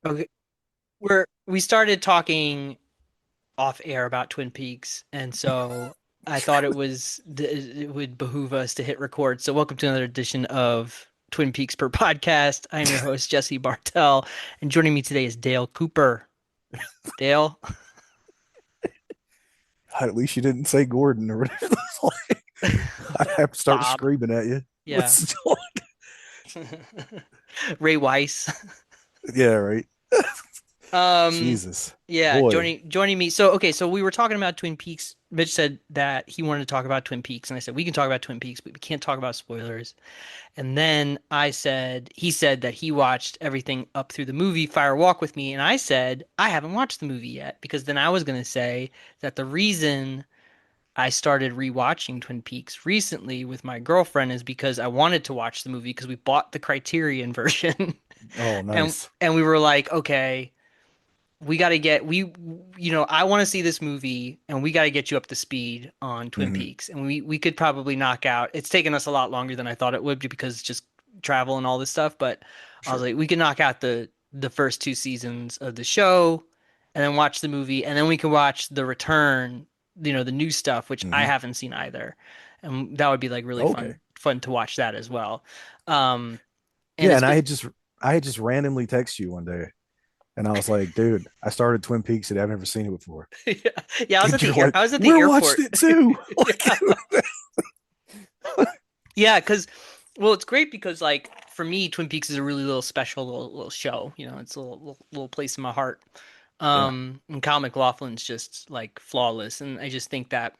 Okay, we started talking off air about Twin Peaks, and so I thought it would behoove us to hit record. So welcome to another edition of Twin Peaks per podcast. I am your host Jesse Bartell, and joining me today is Dale Cooper. Dale, At least you didn't say Gordon or whatever. I'd have to start Bob, screaming at you. yeah, Ray Weiss. Yeah, right. Um, Jesus, yeah, boy. joining me. So okay, so we were talking about Twin Peaks. Mitch said that he wanted to talk about Twin Peaks, and I said we can talk about Twin Peaks, but we can't talk about spoilers. And then he said that he watched everything up through the movie Fire Walk with Me, and I said I haven't watched the movie yet because then I was going to say that the reason I started rewatching Twin Peaks recently with my girlfriend is because I wanted to watch the movie because we bought the Criterion version. Oh, and nice. and we were like, okay, we got to get I want to see this movie and we got to get you up to speed on Twin Hmm. Peaks, and we could probably knock out. It's taken us a lot longer than I thought it would because it's just travel and all this stuff, but I was Sure. like we could knock out the first two seasons of the show and then watch the movie, and then we could watch the return, the new stuff, which I Hmm. haven't seen either, and that would be like really Okay. fun to watch that as well. um and Yeah, it's and been I had just randomly texted you one day, and I was like, dude, I started Twin Peaks and I've never seen it before. yeah, yeah, And you're like, I was at the we're watching airport. it too. Yeah. Yeah, because well, it's great because like for me, Twin Peaks is a really little special little show. It's a little place in my heart. Yeah. And Kyle MacLachlan's just like flawless, and I just think that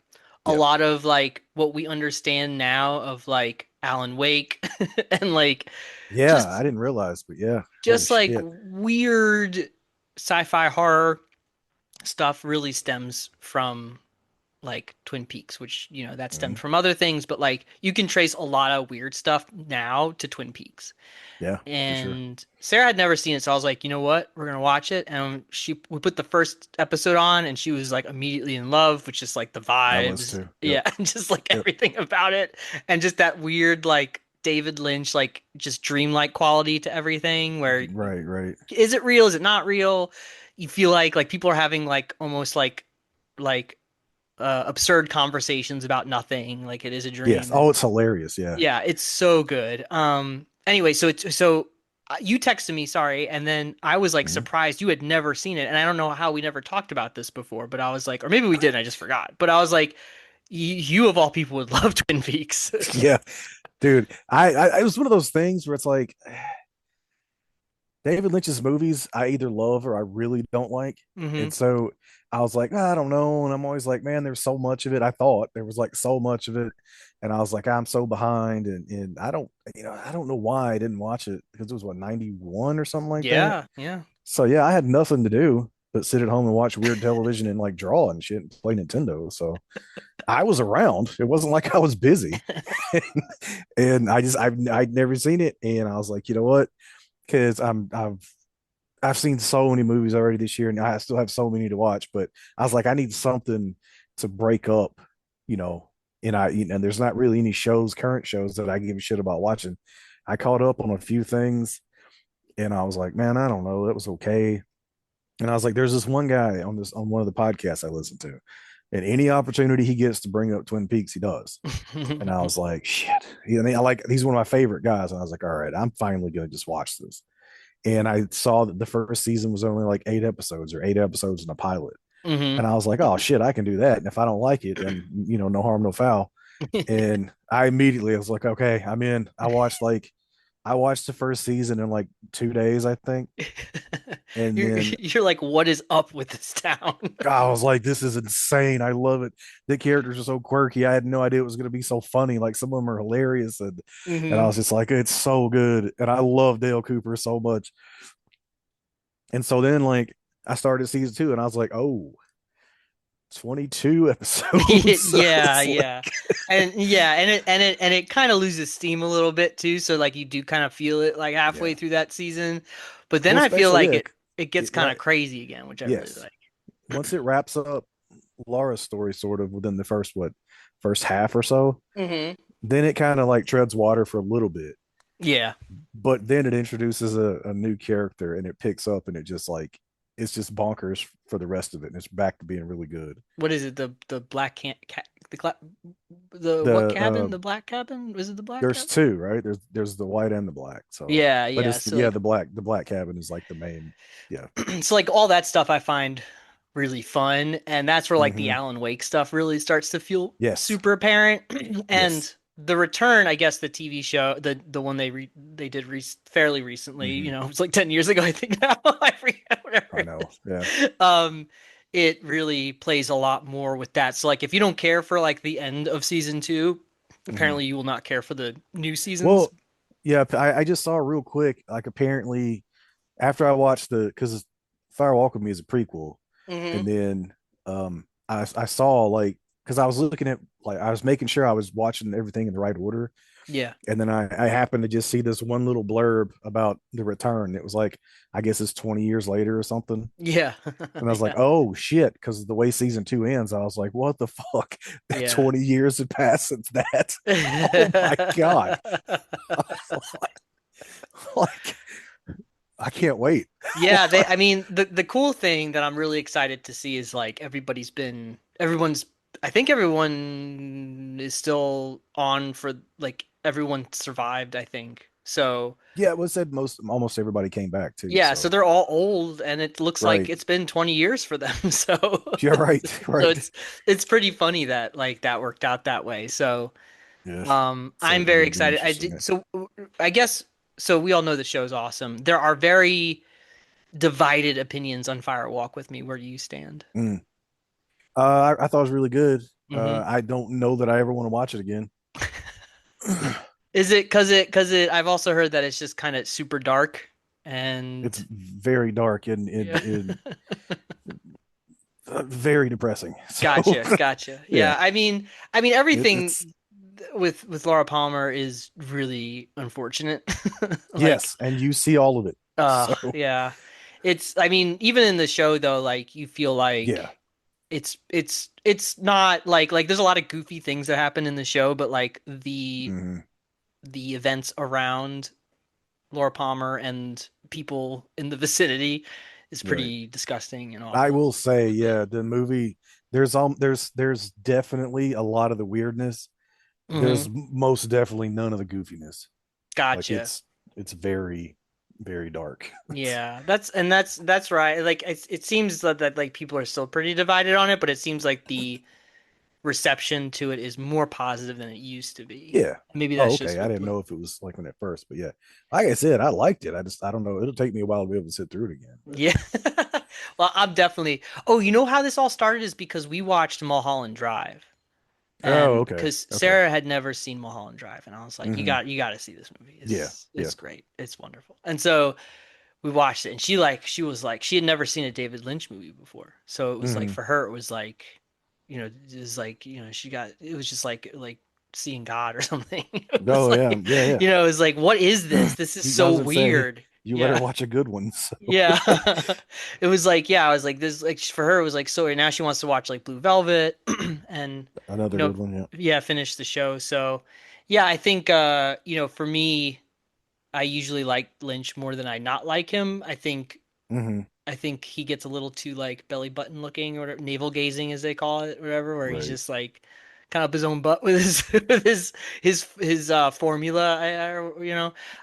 a Yeah. lot of like what we understand now of like Alan Wake and like Yeah. I just didn't realize, but yeah. Holy just like shit. weird sci-fi horror stuff really stems from like Twin Peaks, which, that Hmm. stemmed from other things, but like you can trace a lot of weird stuff now to Twin Peaks. Yeah, for sure. And Sarah had never seen it, so I was like, you know what? We're gonna watch it. And we put the first episode on, and she was like immediately in love with just like the I was vibes, too. Yep. yeah, and just like Yep. everything about it, and just that weird like David Lynch like just dreamlike quality to everything. Where Right, right. is it real? Is it not real? You feel like people are having like almost like absurd conversations about nothing, like it is a Yes. dream. Oh, And it's hilarious. Yeah. yeah, it's so good. Anyway, you texted me, sorry, and then I was like Mhm. surprised you had never seen it, and I don't know how we never talked about this before, but I was like, or maybe we did, and I just forgot. But I was like, you of all people would love Twin Peaks. Yeah, dude. It was one of those things where it's like David Lynch's movies I either love or I really don't like. Hmm. And so I was like, I don't know. And I'm always like, man, there's so much of it. I thought there was like so much of it. And I was like, I'm so behind. And I don't, I don't know why I didn't watch it because it was what, 91 or something like that. Yeah, yeah. So yeah, I had nothing to do but sit at home and watch weird television and like draw and shit and play Nintendo. So I was around. It wasn't like I was busy. And I'd never seen it. And I was like, you know what? Because I've seen so many movies already this year, and I still have so many to watch. But I was like, I need something to break up, you know. And there's not really any current shows that I give a shit about watching. I caught up on a few things, and I was like, man, I don't know, that was okay. And I was like, there's this one guy on one of the podcasts I listen to, and any opportunity he gets to bring up Twin Peaks, he does. And I was like, shit. He's one of my favorite guys, and I was like, all right, I'm finally gonna just watch this. And I saw that the first season was only like 8 episodes or 8 episodes in a pilot. Hmm. And I was like, oh shit, I can do that. And if I don't like it, then no harm, no foul. And I immediately was like, okay, I'm in. I watched the first season in like 2 days, I think. And You're then you're like, what is up with this town? God, I was like, this is insane. I love it. The characters are so quirky. I had no idea it was gonna be so funny. Like some of them are hilarious. And I Hmm. was just like, it's so good. And I love Dale Cooper so much. And so then like I started season two and I was like, oh, 22 episodes. Yeah, It's yeah. like, And it kind of loses steam a little bit too, so like you do kind of feel it like halfway yeah. through that season. But then Well, I feel especially, like yeah, it gets it, kind of right. crazy again, which I really Yes. like. Once it wraps up Laura's story sort of within the first half or so, Hmm. then it kind of like treads water for a little bit. Yeah. But then it introduces a new character and it picks up and it just like it's just bonkers for the rest of it and it's back to being really good. What is it? The black can the the what The cabin? The black cabin? Was it the black there's cabin? two, right? There's the white and the black. So, Yeah, but yeah. it's So yeah, like the black cabin is like the main. Yeah. so like all that stuff I find really fun, and that's where like the Mm-hmm. Alan Wake stuff really starts to feel Yes. super apparent. And Yes. the return, I guess the TV show, the one they did fairly recently, Mm-hmm. it was like 10 years ago I think now. I forget whatever I it know. Yeah. is. It really plays a lot more with that. So like if you don't care for like the end of season 2, Mm-hmm. apparently you will not care for the new seasons. Well, yeah, I just saw real quick, like apparently after I watched because Fire Walk with Me is a prequel, Hmm. and then I saw like because I was looking at like I was making sure I was watching everything in the right order, Yeah. and then I happened to just see this one little blurb about the return. It was like I guess it's 20 years later or something. Yeah. And I was like, Yeah. oh shit, because the way season two ends, I was like, what the fuck? That Yeah. 20 years had passed since that. Oh my god. Like, I can't wait. Yeah, I mean the cool thing that I'm really excited to see is like everyone's I think everyone is still on for like everyone survived, I think. So, Yeah, it was said most almost everybody came back too. yeah, so So they're all old and it looks like right. it's been 20 years for them. So Yeah, right, so right. it's pretty funny that like that worked out that way. So, Yeah. So I'm it'll very be excited. interesting. I guess so we all know the show's awesome. There are very divided opinions on Fire Walk with Me. Where do you stand? Mm. I thought it was really good. Hmm. I don't know that I ever want to watch it again. Is it I've also heard that it's just kind of super dark It's and very dark and yeah. very depressing. So Gotcha, gotcha. yeah, Yeah, I mean everything it's with Laura Palmer is really unfortunate. Like, yes, and you see all of it. So yeah. I mean, even in the show though, like you feel yeah. like it's not like there's a lot of goofy things that happen in the show, but like Hmm. the events around Laura Palmer and people in the vicinity is Right. pretty disgusting and I awful. will say, yeah, the movie there's definitely a lot of the weirdness. There's Hmm. most definitely none of the goofiness. Like Gotcha. it's very very dark. Yeah, that's right. Like it seems that like people are still pretty divided on it, but it seems like the reception to it is more positive than it used to be. Yeah. Maybe Oh, that's just okay. I with didn't know if it was like when at first, but yeah. Like I said, I liked it. I don't know. It'll take me a while to be able to sit through it again. But yeah. Well, I'm definitely. Oh, you know how this all started is because we watched Mulholland Drive. oh, And okay. because Okay. Sarah had never seen Mulholland Drive, and I was like, Hmm. you got to see this movie. Yeah. Yeah. It's great. It's wonderful." And so we watched it, and she was like, she had never seen a David Lynch movie before, so it was like Hmm. for her, it was like, it was like it was just like seeing God or something. It was Oh like, yeah. Yeah. Yeah. it was like, what is this? This is I so was gonna say weird. you let her Yeah. watch a good one. So Yeah. It was like, yeah, I was like, this, like, for her, it was like, so now she wants to watch like Blue Velvet and, you another know, good one. Yeah. yeah, finish the show. So, yeah, I think, for me, I usually like Lynch more than I not like him. Hmm. I think he gets a little too like belly button looking or whatever, navel gazing as they call it, whatever, where he's Right. just like kind of up his own butt with his with his formula,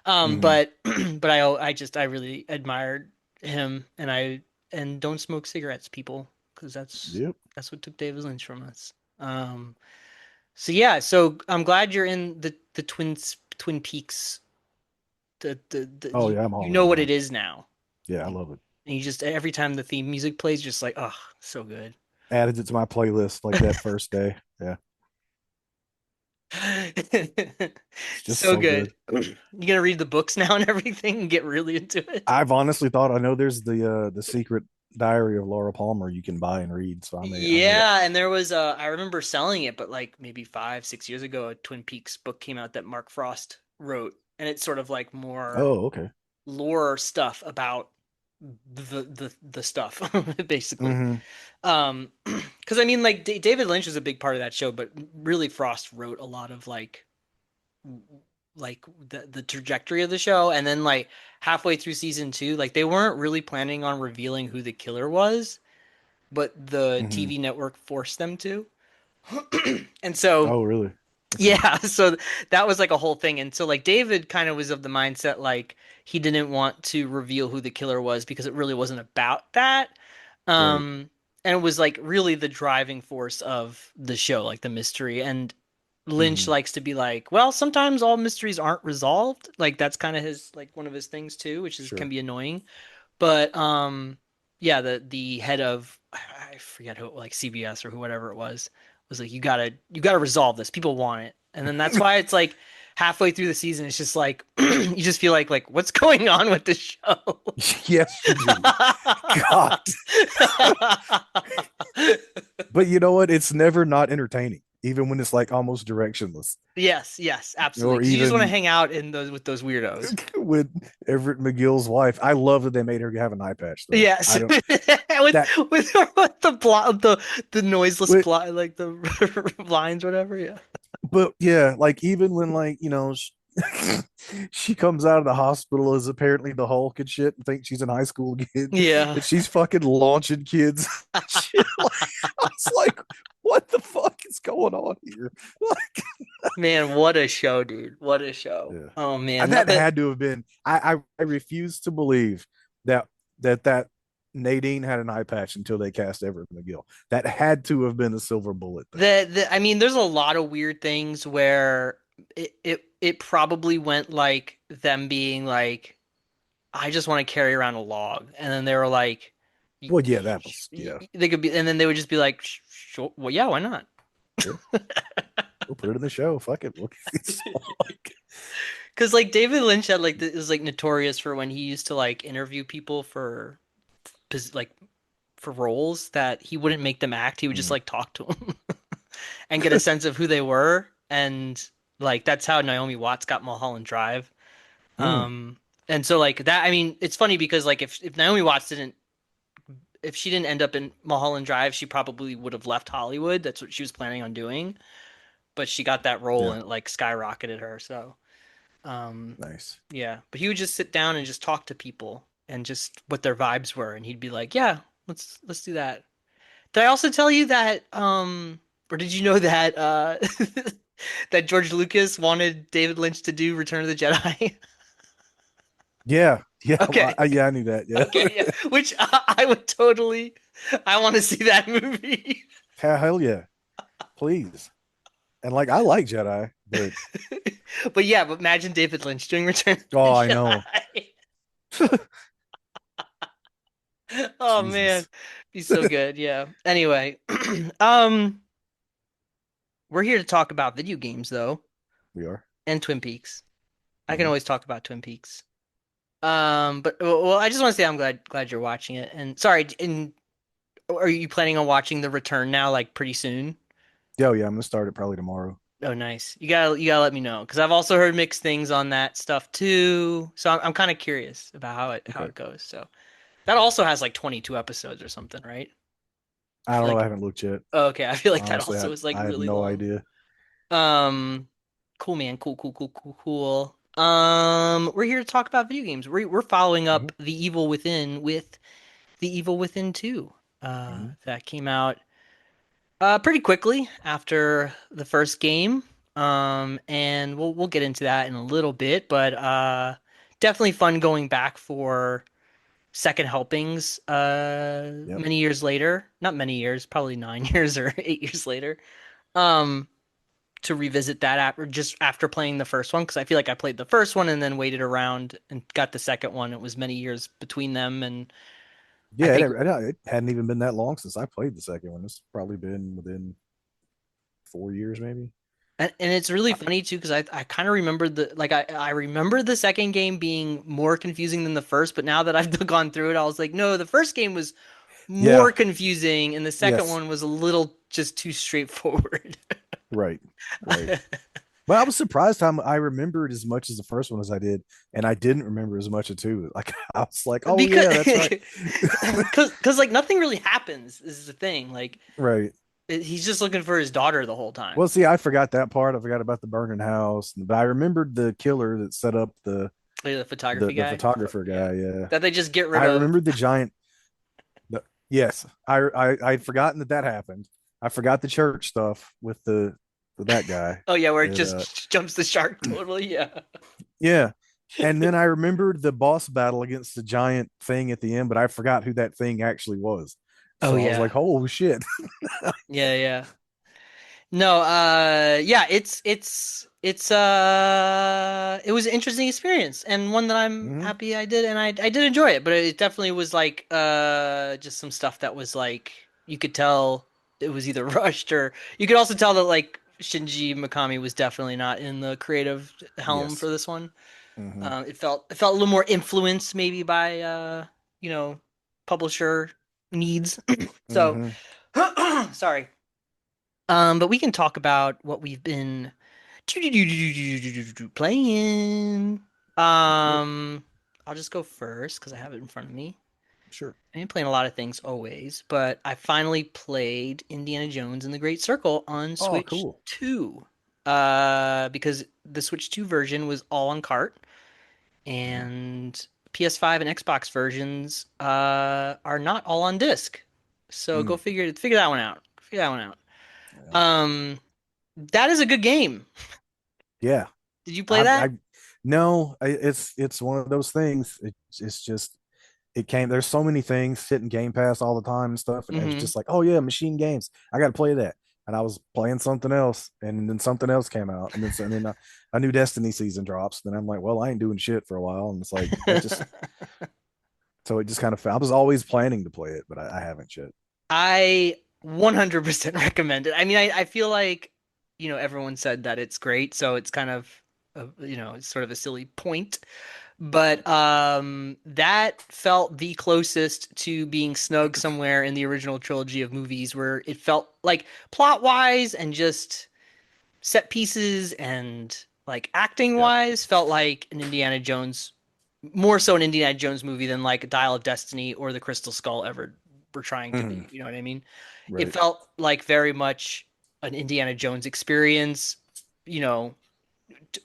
Hmm. but but I really admired him, and don't smoke cigarettes, people, because Yep. that's what took David Lynch from us. So yeah, so I'm glad you're in the Twin Peaks. Oh yeah. I'm You all know in, what it man. is now. Yeah, I love it. And you just every time the theme music plays, just like, oh, so good. Added it to my playlist like that first day. Yeah. It's just So so good. good. You gonna read the books now and everything and get really into it? I've honestly thought I know there's the secret diary of Laura Palmer you can buy and read. So I may Yeah, and there was I remember selling it, but like maybe 5, 6 years ago, a Twin Peaks book came out that Mark Frost wrote, and it's sort of like more oh, okay. lore stuff about the stuff, basically. Hmm. Because I mean, like David Lynch was a big part of that show, but really Frost wrote a lot of like like the trajectory of the show. And then like halfway through season two, like they weren't really planning on revealing who the killer was, but the Hmm. TV network forced them to. And so Oh, really? Okay. yeah, so that was like a whole thing. And so like David kind of was of the mindset like he didn't want to reveal who the killer was because it really wasn't about that. Right. Um and it was like really the driving force of the show, like the mystery. And Lynch Hmm. likes to be like, well, sometimes all mysteries aren't resolved. Like that's kind of his like one of his things too, which is can Sure. be annoying. But yeah, the head of I forget who like CBS or who whatever it was like you gotta resolve this. People want it. And then that's why it's like halfway through the season it's just like you just feel like what's going on with the show? Yes, you do. God. But you know what? It's never not entertaining, even when it's like almost directionless. Yes, yes, absolutely. Or Because you just want to even hang out in those with those weirdos. with Everett McGill's wife. I love that they made her have an eye patch though. Yes, I don't with that with the blot the noiseless with blot like the lines whatever. Yeah. but yeah, like even when like, she comes out of the hospital as apparently the Hulk and shit and thinks she's in high school again Yeah. and she's fucking launching kids. Shit. Like, I was like, what the fuck is going on here? Like, Man, what a show, dude. What a show. yeah. Oh man, That that had to have been. I refuse to believe that that Nadine had an eye patch until they cast Everett McGill. That had to have been a silver bullet there. I mean, there's a lot of weird things where it probably went like them being like, I just want to carry around a log, and then they were like, Well, yeah, that was yeah, they could be, and then they would just be like, sure, well, yeah, why not? sure. We'll put it in the show. Fuck it. It's like, Because like David Lynch had like is like notorious for when he used to like interview people for like for roles that he wouldn't make them act. He would just mm, like talk to them and get a sense of who they were. And like that's how Naomi Watts got Mulholland Drive. mm, Um, and so like that, I mean, it's funny because like if Naomi Watts didn't if she didn't end up in Mulholland Drive, she probably would have left Hollywood. That's what she was planning on doing. But she got that role yeah, and it like skyrocketed her. So um, nice. yeah. But he would just sit down and just talk to people and just what their vibes were, and he'd be like, "Yeah, let's do that." Did I also tell you that or did you know that that George Lucas wanted David Lynch to do Return of the Jedi? Yeah, yeah, Okay. yeah. I knew that. Yeah, Okay, yeah. Which I would totally I want to see that movie. hell yeah, please. And like, I like Jedi, but But yeah, but imagine David Lynch doing Return of the oh, I know. Jedi. Oh man, Jesus, he's so good. Yeah. Anyway, um, we're here to talk about video games though, we are. and Twin Peaks. I can Mhm. always talk about Twin Peaks. But well, I just want to say I'm glad you're watching it. And sorry, and are you planning on watching The Return now, like pretty soon? Yeah, oh, yeah. I'm gonna start it probably tomorrow. Oh, nice. You gotta let me know because I've also heard mixed things on that stuff too. So I'm kind of curious about how Okay. it goes. So that also has like 22 episodes or something, right? I I feel don't know. I like haven't looked yet. oh, okay. I feel like that Honestly, also is like I have really no long. idea. Um, cool, man. Cool, cool, cool, cool, cool. We're here to talk about video games. We're following Hmm. up The Evil Within with The Evil Within 2. Hmm. That came out pretty quickly after the first game. And we'll get into that in a little bit, but definitely fun going back for second helpings Yep. many years later. Not many years, probably 9 years or 8 years later. Um to revisit that just after playing the first one because I feel like I played the first one and then waited around and got the second one. It was many years between them, and I Yeah, think it hadn't even been that long since I played the second one. It's probably been within 4 years, maybe. and it's really Uh, funny too because I kind of remember I remember the second game being more confusing than the first, but now that I've gone through it, I was like, no, the first game was Yeah. more confusing, and the second Yes. one was a little just too straightforward. Right. Right. But I was surprised how I remembered as much as the first one as I did, and I didn't remember as much of two. Like I was like, oh Because yeah, that's right. because like nothing really happens is the thing. Like Right. He's just looking for his daughter the whole time. Well, see, I forgot that part. I forgot about the burning house, but I remembered the killer that set up Like the photography the guy. photographer Yeah. guy. Yeah, That they just get rid I of. remembered the giant. Yes, I'd forgotten that that happened. I forgot the church stuff with that guy. Oh yeah, where it And just jumps the shark totally. Yeah. yeah, and then I remembered the boss battle against the giant thing at the end, but I forgot who that thing actually was. Oh So I was like, yeah. "Oh shit!" Yeah, yeah. No, yeah, it was an interesting experience and one that I'm Hmm. happy I did and I did enjoy it, but it definitely was like just some stuff that was like you could tell it was either rushed or you could also tell that like Shinji Mikami was definitely not in the creative helm for Yes. this one. Hmm. It felt a little more influenced maybe by you know, publisher needs. So, Hmm. sorry. But we can talk about what we've been playing. Yep. Um, I'll just go first because I have it in front of me. Sure. I've been playing a lot of things always, but I finally played Indiana Jones and the Great Circle on Oh, Switch cool. 2. Because the Switch 2 version was all on cart, Hmm. and PS5 and Xbox versions are not all on disc. So go Mm. figure that one out. Figure that one out. Yeah. Um, that is a good game. Yeah. Did you play I that? no, it's one of those things. It's just it came. There's so many things hitting Game Pass all the time and stuff, and it's Mm-hmm. just like, oh yeah, machine games. I got to play that. And I was playing something else, and then something else came out, and then a new Destiny season drops. Then I'm like, well, I ain't doing shit for a while, and it's like that just so it just kind of. I was always planning to play it, but I haven't yet. I 100% recommend it. I mean, I feel like, everyone said that it's great, so it's kind of, it's sort of a silly point. But that felt the closest to being snug somewhere in the original trilogy of movies where it felt like plot-wise and just set pieces and like acting Yep. wise felt like an Indiana Jones more so an Indiana Jones movie than like a Dial of Destiny or the Crystal Skull ever were trying to Hmm. be. You know what I mean? It Right. felt like very much an Indiana Jones experience, you know,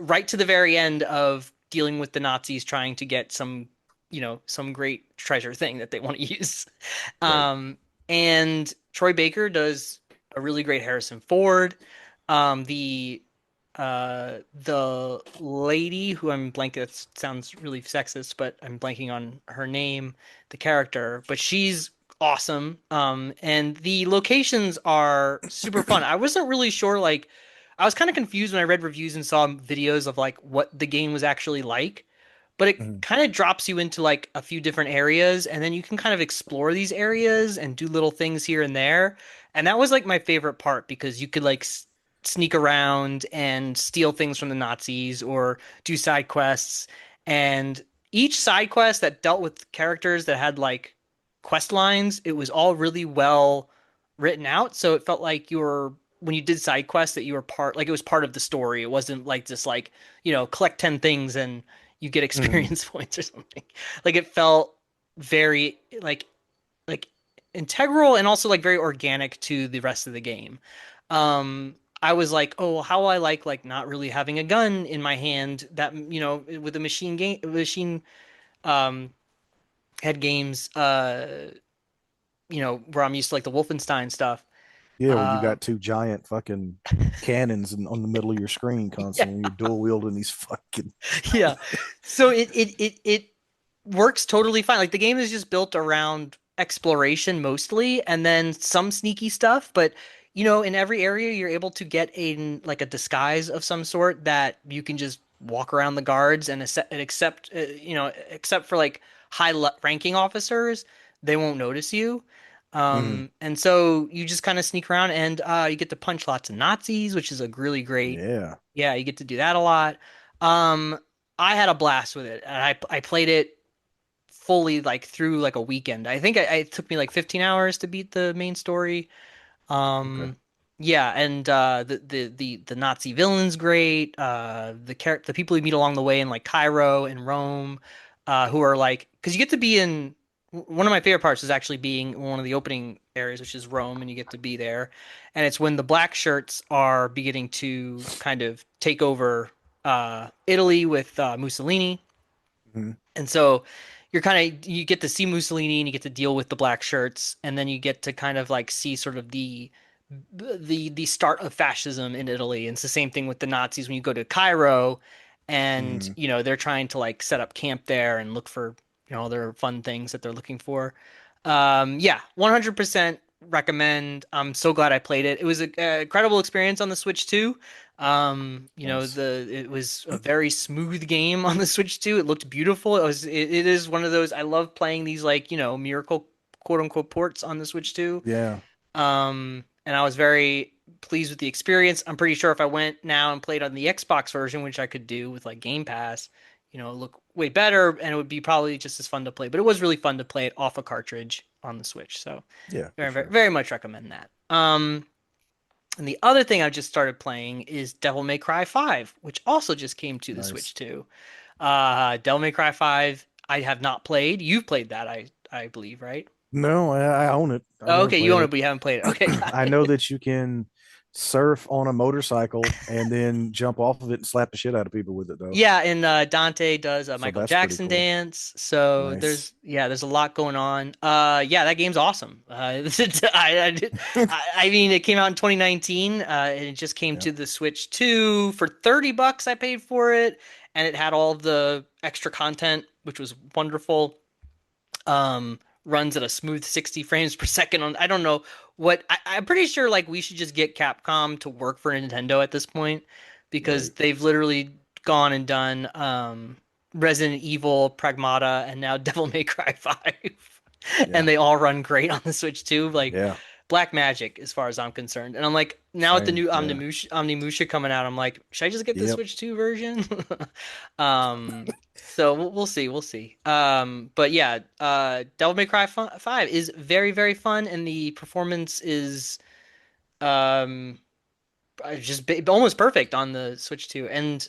right to the very end of dealing with the Nazis trying to get some great treasure thing that they want to use. Right. Um, and Troy Baker does a really great Harrison Ford. The lady who I'm blanking, that sounds really sexist, but I'm blanking on her name, the character, but she's awesome. And the locations are super fun. I wasn't really sure, like, I was kind of confused when I read reviews and saw videos of like what the game was actually like, but it Hmm. kind of drops you into like a few different areas, and then you can kind of explore these areas and do little things here and there. And that was like my favorite part because you could like sneak around and steal things from the Nazis or do side quests. And each side quest that dealt with characters that had like quest lines, it was all really well written out. So it felt like you were when you did side quests that you were part like it was part of the story. It wasn't like just like, collect 10 things and you get Hmm. experience points or something. Like it felt very like integral and also like very organic to the rest of the game. I was like, oh, how I like not really having a gun in my hand that with a machine um head games where I'm used to like the Wolfenstein stuff. Yeah, where you Uh got two giant fucking cannons on the middle of your screen yeah, constantly. You're dual wielding these fucking. yeah. So it works totally fine. Like the game is just built around exploration mostly, and then some sneaky stuff. But in every area, you're able to get in like a disguise of some sort that you can just walk around the guards and except for like ranking officers, they won't notice you. Mhm. And so you just kind of sneak around, and you get to punch lots of Nazis, which is a really great. Yeah. Yeah, you get to do that a lot. Um, I had a blast with it, and I played it fully like through like a weekend. I think it took me like 15 hours to beat the main story. Okay. Um, yeah, and the Nazi villain's great. The people you meet along the way in like Cairo and Rome, who are like because you get to be in. one of my favorite parts is actually being one of the opening areas, which is Rome, and you get to be there. And it's when the black shirts are beginning to kind of take over Italy with Mussolini. Mhm. And so you're kind of you get to see Mussolini and you get to deal with the black shirts, and then you get to kind of like see sort of the start of fascism in Italy. And it's the same thing with the Nazis when you go to Cairo and Mhm. they're trying to like set up camp there and look for other fun things that they're looking for. Yeah, 100% recommend. I'm so glad I played it. It was a incredible experience on the Switch too. Nice. It was a very smooth game on the Switch too. It looked beautiful. It is one of those I love playing these like, miracle quote unquote ports on the Switch too. Yeah. And I was very pleased with the experience. I'm pretty sure if I went now and played on the Xbox version, which I could do with like Game Pass, look way better and it would be probably just as fun to play. But it was really fun to play it off a cartridge on the Switch. So Yeah, for very, very, sure. very much recommend that. And the other thing I just started playing is Devil May Cry 5, which also just came to the Nice. Switch too. Devil May Cry 5, I have not played. You've played that, I believe, right? No, I own it. I've Oh, never okay, you played own it, it. but you haven't played it. Okay, got I know it. that you can surf on a motorcycle and then jump off of it and slap the shit out of people with it, though. Yeah, and Dante does a So Michael that's pretty Jackson cool. dance. So Nice. there's a lot going on. Yeah, that game's awesome. I mean, it came out in 2019, and it just came Yeah. to the Switch 2 for $30. I paid for it, and it had all the extra content, which was wonderful. Runs at a smooth 60 frames per second on. I don't know I'm pretty sure like we should just get Capcom to work for Nintendo at this point because Right. they've literally gone and done Resident Evil, Pragmata, and now Devil May Cry 5. And Yeah. they all run great on the Switch too. Like Yeah. Black Magic, as far as I'm concerned. And I'm like, now with the Same. new Yeah. Omnimusha coming out, I'm like, should I just get the Yep. Switch 2 version? So we'll see, we'll see. But yeah, Devil May Cry 5 is very, very fun, and the performance is um almost perfect on the Switch 2. And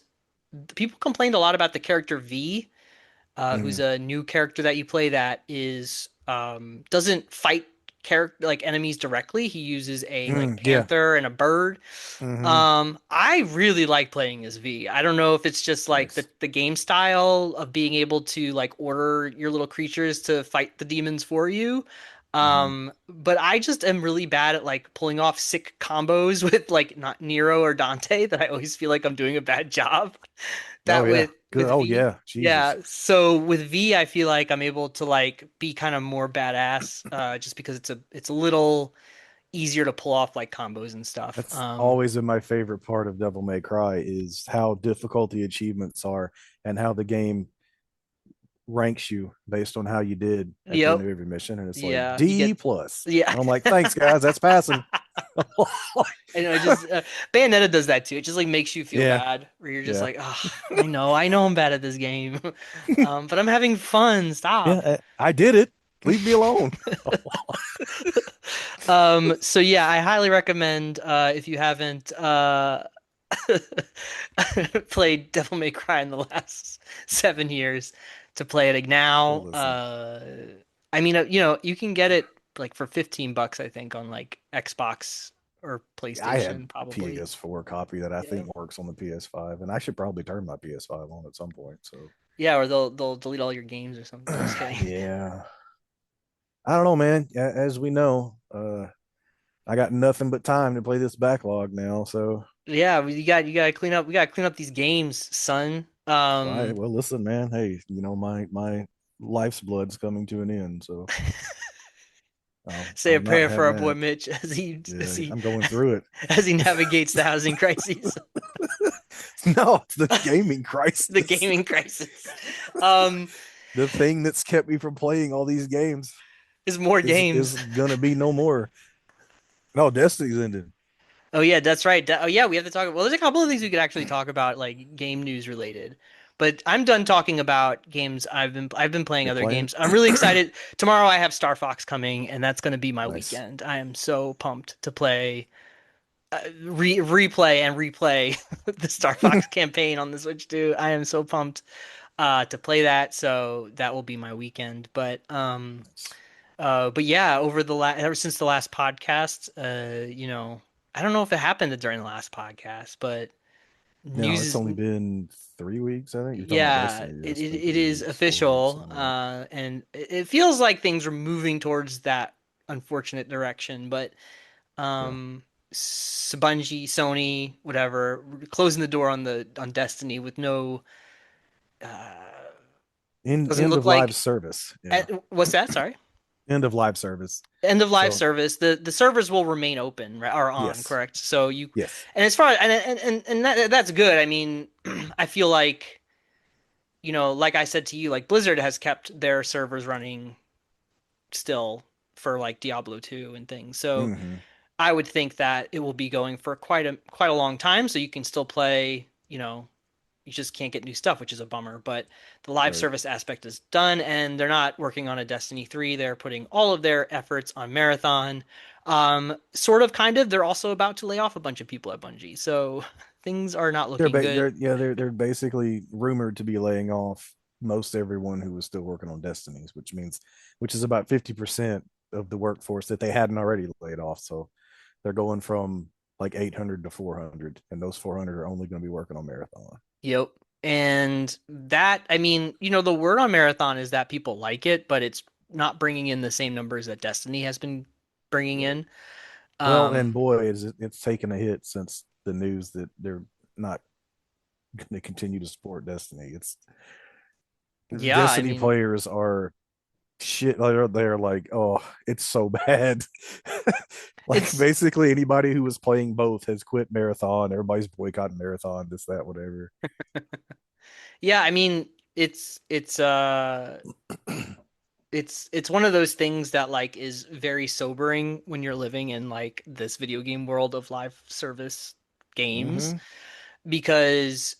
people complained a lot about the character V, who's Mm. a new character that you play that is doesn't fight character like enemies directly. He uses a like Mm. Yeah. panther and a bird. Hmm. I really like playing as V. I don't know if it's just like the Nice. the game style of being able to like order your little creatures to fight the demons for you. Hmm. But I just am really bad at like pulling off sick combos with like not Nero or Dante that I always feel like I'm doing a bad job. Oh That yeah. with Good. Oh V, yeah. Jesus. yeah. So with V, I feel like I'm able to like be kind of more badass, just because it's a little easier to pull off like combos and stuff. That's always been my favorite part of Devil May Cry is how difficult the achievements are and how the game ranks you based on how you did at the end Yep. of every mission. And it's like Yeah. You D get plus. yeah. And I'm like, thanks guys, that's passing. I know. It just Bayonetta does that too. It just like makes you feel Yeah. bad, where you're just Yeah. like, oh, I know, I'm bad at this game, but I'm having fun. Stop. Yeah. I did it. Leave me alone. So yeah, I highly recommend if you haven't played Devil May Cry in the last 7 years to play it Well, now. listen, I mean, you can get it like for $15, I think, on like Xbox or I have PlayStation, a probably. PS4 copy that I Yeah. think works on the PS5, and I should probably turn my PS5 on at some point. So, Yeah, or they'll delete all your games or something. Just kidding. yeah, I don't know, man. As we know, I got nothing but time to play this backlog now. So, Yeah, you gotta clean up. We gotta clean up these games, son. well, listen, man. Hey, my life's blood's coming to an end, so Say a I'm not prayer for having our boy that. Mitch Yeah, I'm going through it. as he navigates the housing crises, No, it's the gaming the crisis. gaming crisis. Um, The thing that's kept me from playing all these games is more is games. gonna be no more. No, Destiny's ended. Oh yeah, that's right. Oh yeah, we have to talk. Well, there's a couple of things we could actually talk about, like game news related. But I'm done talking about games. I've been playing You're other playing. games. I'm really excited. Tomorrow I have Star Fox coming, and that's going to be my Nice. weekend. I am so pumped to play, replay and replay the Star Fox campaign on the Switch too. I am so pumped. to play that, so that will be my weekend. Nice. But yeah, over the last ever since the last podcast, I don't know if it happened during the last podcast, but No, news it's is only been 3 weeks, I think. You're talking about yeah, Destiny. Yeah, it it's it, been it three is weeks, 4 weeks, official, something like that. and it feels like things are moving towards that unfortunate direction, but Yeah. um, Bungie, Sony, whatever, closing the door on the on Destiny with no doesn't End look of live like service. Yeah. what's that? Sorry. End of live service. End of live So service. The servers will remain open, right, or on, yes. correct? So you Yes. and as far and that's good. I mean, I feel like, like I said to you, like Blizzard has kept their servers running still for like Diablo 2 and things. So Hmm. I would think that it will be going for quite a long time, so you can still play, you just can't get new stuff, which is a bummer. But the live Right. service aspect is done, and they're not working on a Destiny 3. They're putting all of their efforts on Marathon. Sort of, kind of. They're also about to lay off a bunch of people at Bungie, so things are not looking good. They're basically rumored to be laying off most everyone who was still working on Destinies, which is about 50% of the workforce that they hadn't already laid off. So they're going from like 800 to 400, and those 400 are only going to be working on Marathon. Yep. And that, I mean, the word on Marathon is that people like it, but it's not bringing in the same numbers that Destiny has been bringing Right. in. Well, and Um, boy, it's taken a hit since the news that they're not going to continue to support Destiny. It's yeah, I Destiny mean, players are shit. They're like, oh, it's so bad. Like it's basically anybody who was playing both has quit Marathon. Everybody's boycotting Marathon, this, that, whatever. yeah, I mean, it's one of those things that like is very sobering when you're living in like this video game world of live service games, Hmm. because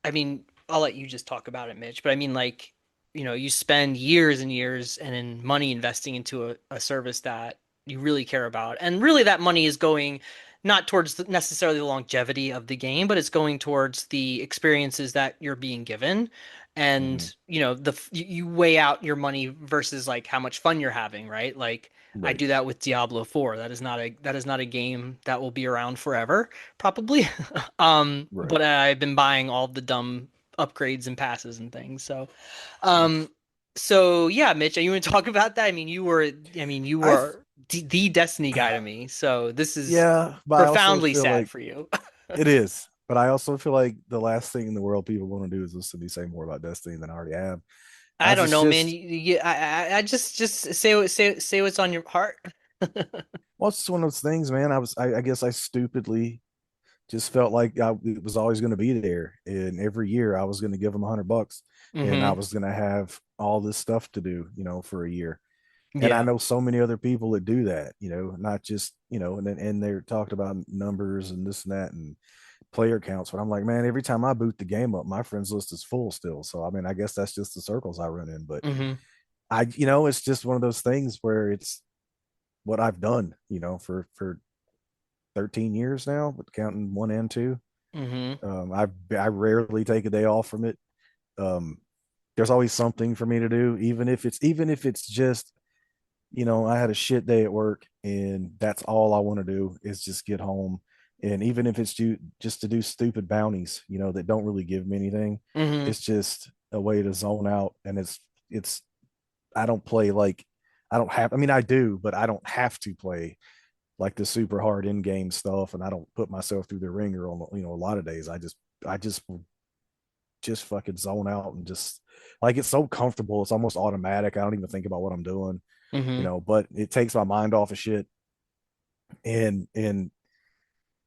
I mean, I'll let you just talk about it, Mitch, but I mean, like, you spend years and years and in money investing into a service that you really care about. And really, that money is going not towards necessarily the longevity of the game, but it's going towards the experiences that you're being given. Hmm. And, you weigh out your money versus like how much fun you're having, right? Like, I Right. do that with Diablo 4. That is not a game that will be around forever, probably. Right. But I've been buying all the dumb upgrades and passes and things. Sure. Um, so yeah, Mitch, you want to talk about that? I mean, you I were the Destiny guy to me. So this is Yeah, but I also profoundly feel sad like for you. it is. But I also feel like the last thing in the world people want to do is listen to me say more about Destiny than I already have. I As don't it's know, man. just I just say what's on your heart. Well, it's just one of those things, man. I guess I stupidly just felt like it was always going to be there, and every year I was going to give them $100, and I Hmm. was going to have all this stuff to do, for a year. And I Yeah. know so many other people that do that, not just and they're talked about numbers and this and that and player counts. But I'm like, man, every time I boot the game up, my friends list is full still. So I mean, I guess that's just the circles I run in. But Hmm. it's just one of those things where it's what I've done, for 13 years now, but counting one and two. Hmm. I rarely take a day off from it. Um, there's always something for me to do, even if it's just, I had a shit day at work and that's all I want to do is just get home. And even if it's just to do stupid bounties, that don't really give me anything, Hmm. it's just a way to zone out. And it's I don't play like I don't have. I mean, I do, but I don't have to play like the super hard in game stuff, and I don't put myself through the ringer on a lot of days. I just fucking zone out and just like it's so comfortable. It's almost automatic. I don't even think about what I'm doing, Hmm. but it takes my mind off of shit. And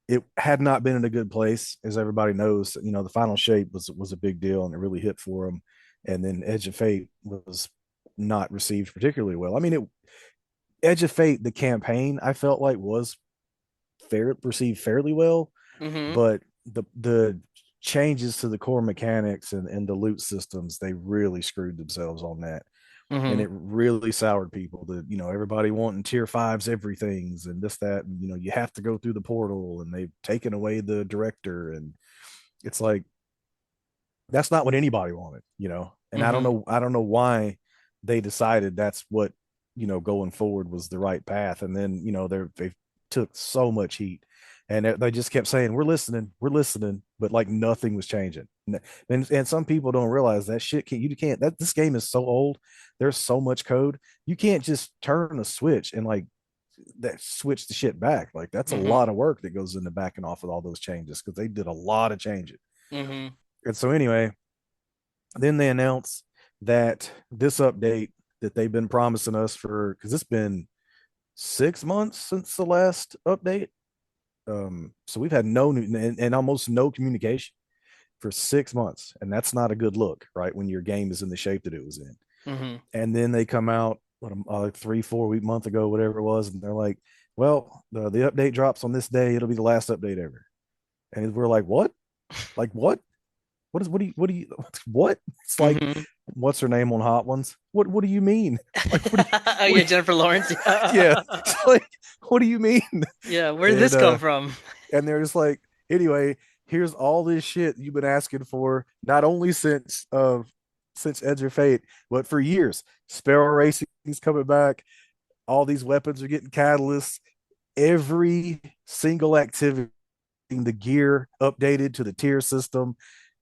it had not been in a good place, as everybody knows. The final shape was a big deal, and it really hit for them. And then Edge of Fate was not received particularly well. I mean, Edge of Fate, the campaign, I felt like was received fairly well, Hmm. but the changes to the core mechanics and the loot systems, they really screwed themselves on that. And Hmm. it really soured people that, everybody wanting tier fives, everything's and this, that, and, you have to go through the portal and they've taken away the director. And it's like, that's not what anybody wanted, you know. And Hmm. I don't know why they decided that's what, you know, going forward was the right path. And then, you know, they took so much heat, and they just kept saying, we're listening, but like nothing was changing. And some people don't realize that shit you can't, that this game is so old. There's so much code. You can't just turn a switch and like that switch the shit back. Like that's a Hmm. lot of work that goes into backing off with all those changes, because they did a lot of changes. Hmm. And so anyway, then they announce that this update that they've been promising us for, because it's been 6 months since the last update. So we've had no new and almost no communication for 6 months, and that's not a good look, right? When your game is in the shape that it was in, Hmm. and then they come out what, 3 4 week month ago, whatever it was, and they're like, "Well, the update drops on this day. It'll be the last update ever." And we're like, "What? Like what? What do you what?" It's like, Hmm. what's her name on Hot Ones? What do you mean? Like Oh what yeah, do Jennifer Lawrence. yeah. It's like, what do you mean? Yeah, where did And this come from? they're just like, anyway, here's all this shit you've been asking for, not only since Edge of Fate, but for years. Sparrow Racing's coming back. All these weapons are getting catalysts. Every single activity, the gear updated to the tier system.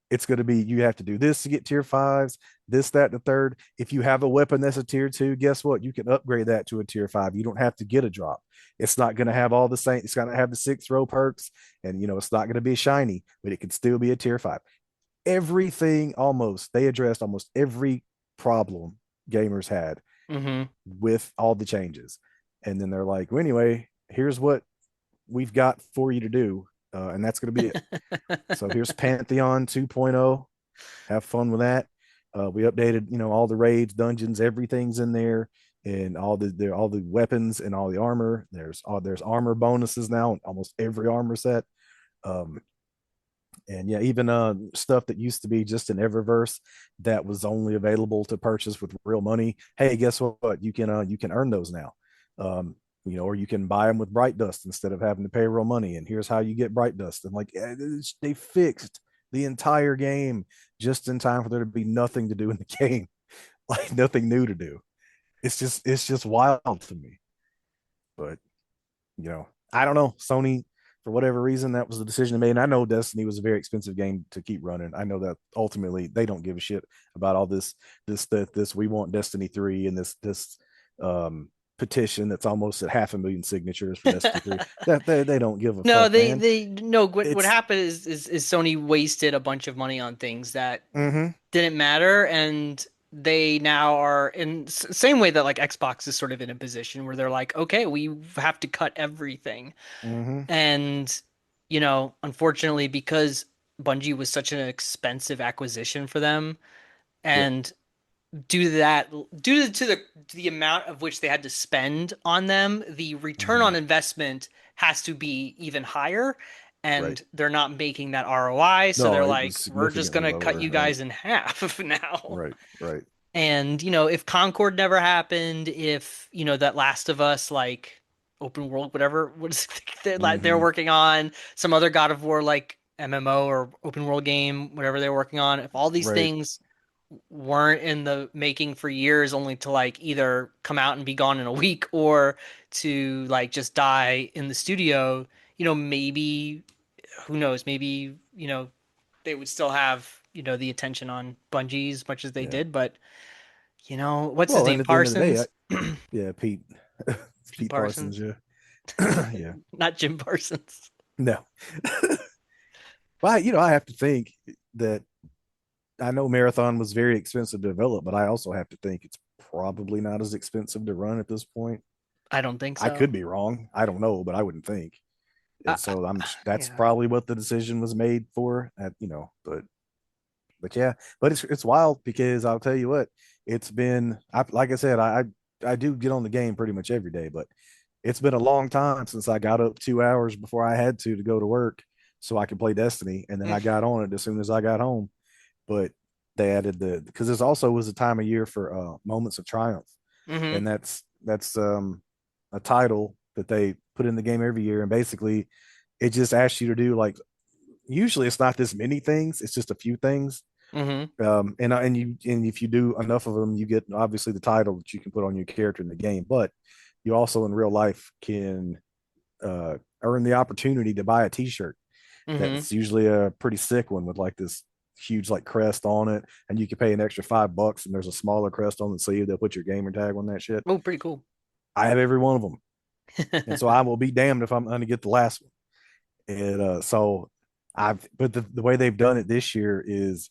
It's going to be, you have to do this to get tier fives, this, that, and the third. If you have a weapon that's a tier two, guess what? You can upgrade that to a tier five. You don't have to get a drop. It's not going to have all the same, it's going to have the 6 row perks, and you know, it's not going to be shiny, but it can still be a tier five. Everything almost, they addressed almost every problem gamers had Hmm. with all the changes. And then they're like, well, anyway, here's what we've got for you to do. And that's going to be it. So here's Pantheon 2.0. Have fun with that. We updated, you know, all the raids, dungeons, everything's in there, and all the weapons and all the armor. There's armor bonuses now, almost every armor set. Um, and yeah, even stuff that used to be just an Eververse that was only available to purchase with real money. Hey, guess what? You can earn those now. Um, you know, or you can buy them with Bright Dust instead of having to pay real money. And here's how you get Bright Dust. And like they fixed the entire game just in time for there to be nothing to do in the game, like nothing new to do. It's just wild to me. But you know, I don't know. Sony, for whatever reason, that was the decision they made. And I know Destiny was a very expensive game to keep running. I know that ultimately they don't give a shit about all this. We want Destiny 3 and this petition that's almost at 500,000 signatures for Destiny 3. That they don't give a No, fuck, man. they no. What It's happened is Sony wasted a bunch of money on things that mm-hmm, didn't matter, and they now are in same way that like Xbox is sort of in a position where they're like, okay, we have to cut everything, mm-hmm, and unfortunately, because Bungie was such an expensive acquisition for them, yep, and due to that, due to the amount of which they had to spend on them, the return mm-hmm, on investment has to be even higher. right. And they're not making that ROI, so No, they're it was like, we're just significantly gonna cut lower, you right? guys in half now. Right, right. And if Concord never happened, if that Last of Us like open world, whatever what is they're Mm-hmm, working on, some other God of War like MMO or open world game, whatever they're working on, if all these right. things weren't in the making for years only to like either come out and be gone in a week or to like just die in the studio, maybe who knows, maybe, they would still have, the attention on Bungie as much as they Yeah. did, but what's his Well, and name? at the end of the day, Parsons? yeah, Pete, Pete Pete Parsons, Parsons. yeah, yeah, Not Jim Parsons. no. But you know, I have to think that I know Marathon was very expensive to develop, but I also have to think it's probably not as expensive to run at this point. I don't think I so. could be wrong. I don't know, but I wouldn't think. And so that's Yeah. probably what the decision was made for. But yeah, but it's wild because I'll tell you what, it's been like I said, I do get on the game pretty much every day, but it's been a long time since I got up 2 hours before I had to go to work so I could play Destiny, and then I got on it as soon as I got home. But they added because this also was a time of year for moments of triumph, Mm-hmm. and that's a title that they put in the game every year, and basically it just asks you to do like, usually it's not this many things, it's just a few things, Mm-hmm. And if you do enough of them, you get obviously the title that you can put on your character in the game. But you also in real life can earn the opportunity to buy a T-shirt. Mm-hmm. That's usually a pretty sick one with like this huge like crest on it, and you can pay an extra $5, and there's a smaller crest on the sleeve. They'll put your gamer tag on that shit. Oh, pretty cool. I have every one of them, and so I will be damned if I'm going to get the last one. And so but the way they've done it this year is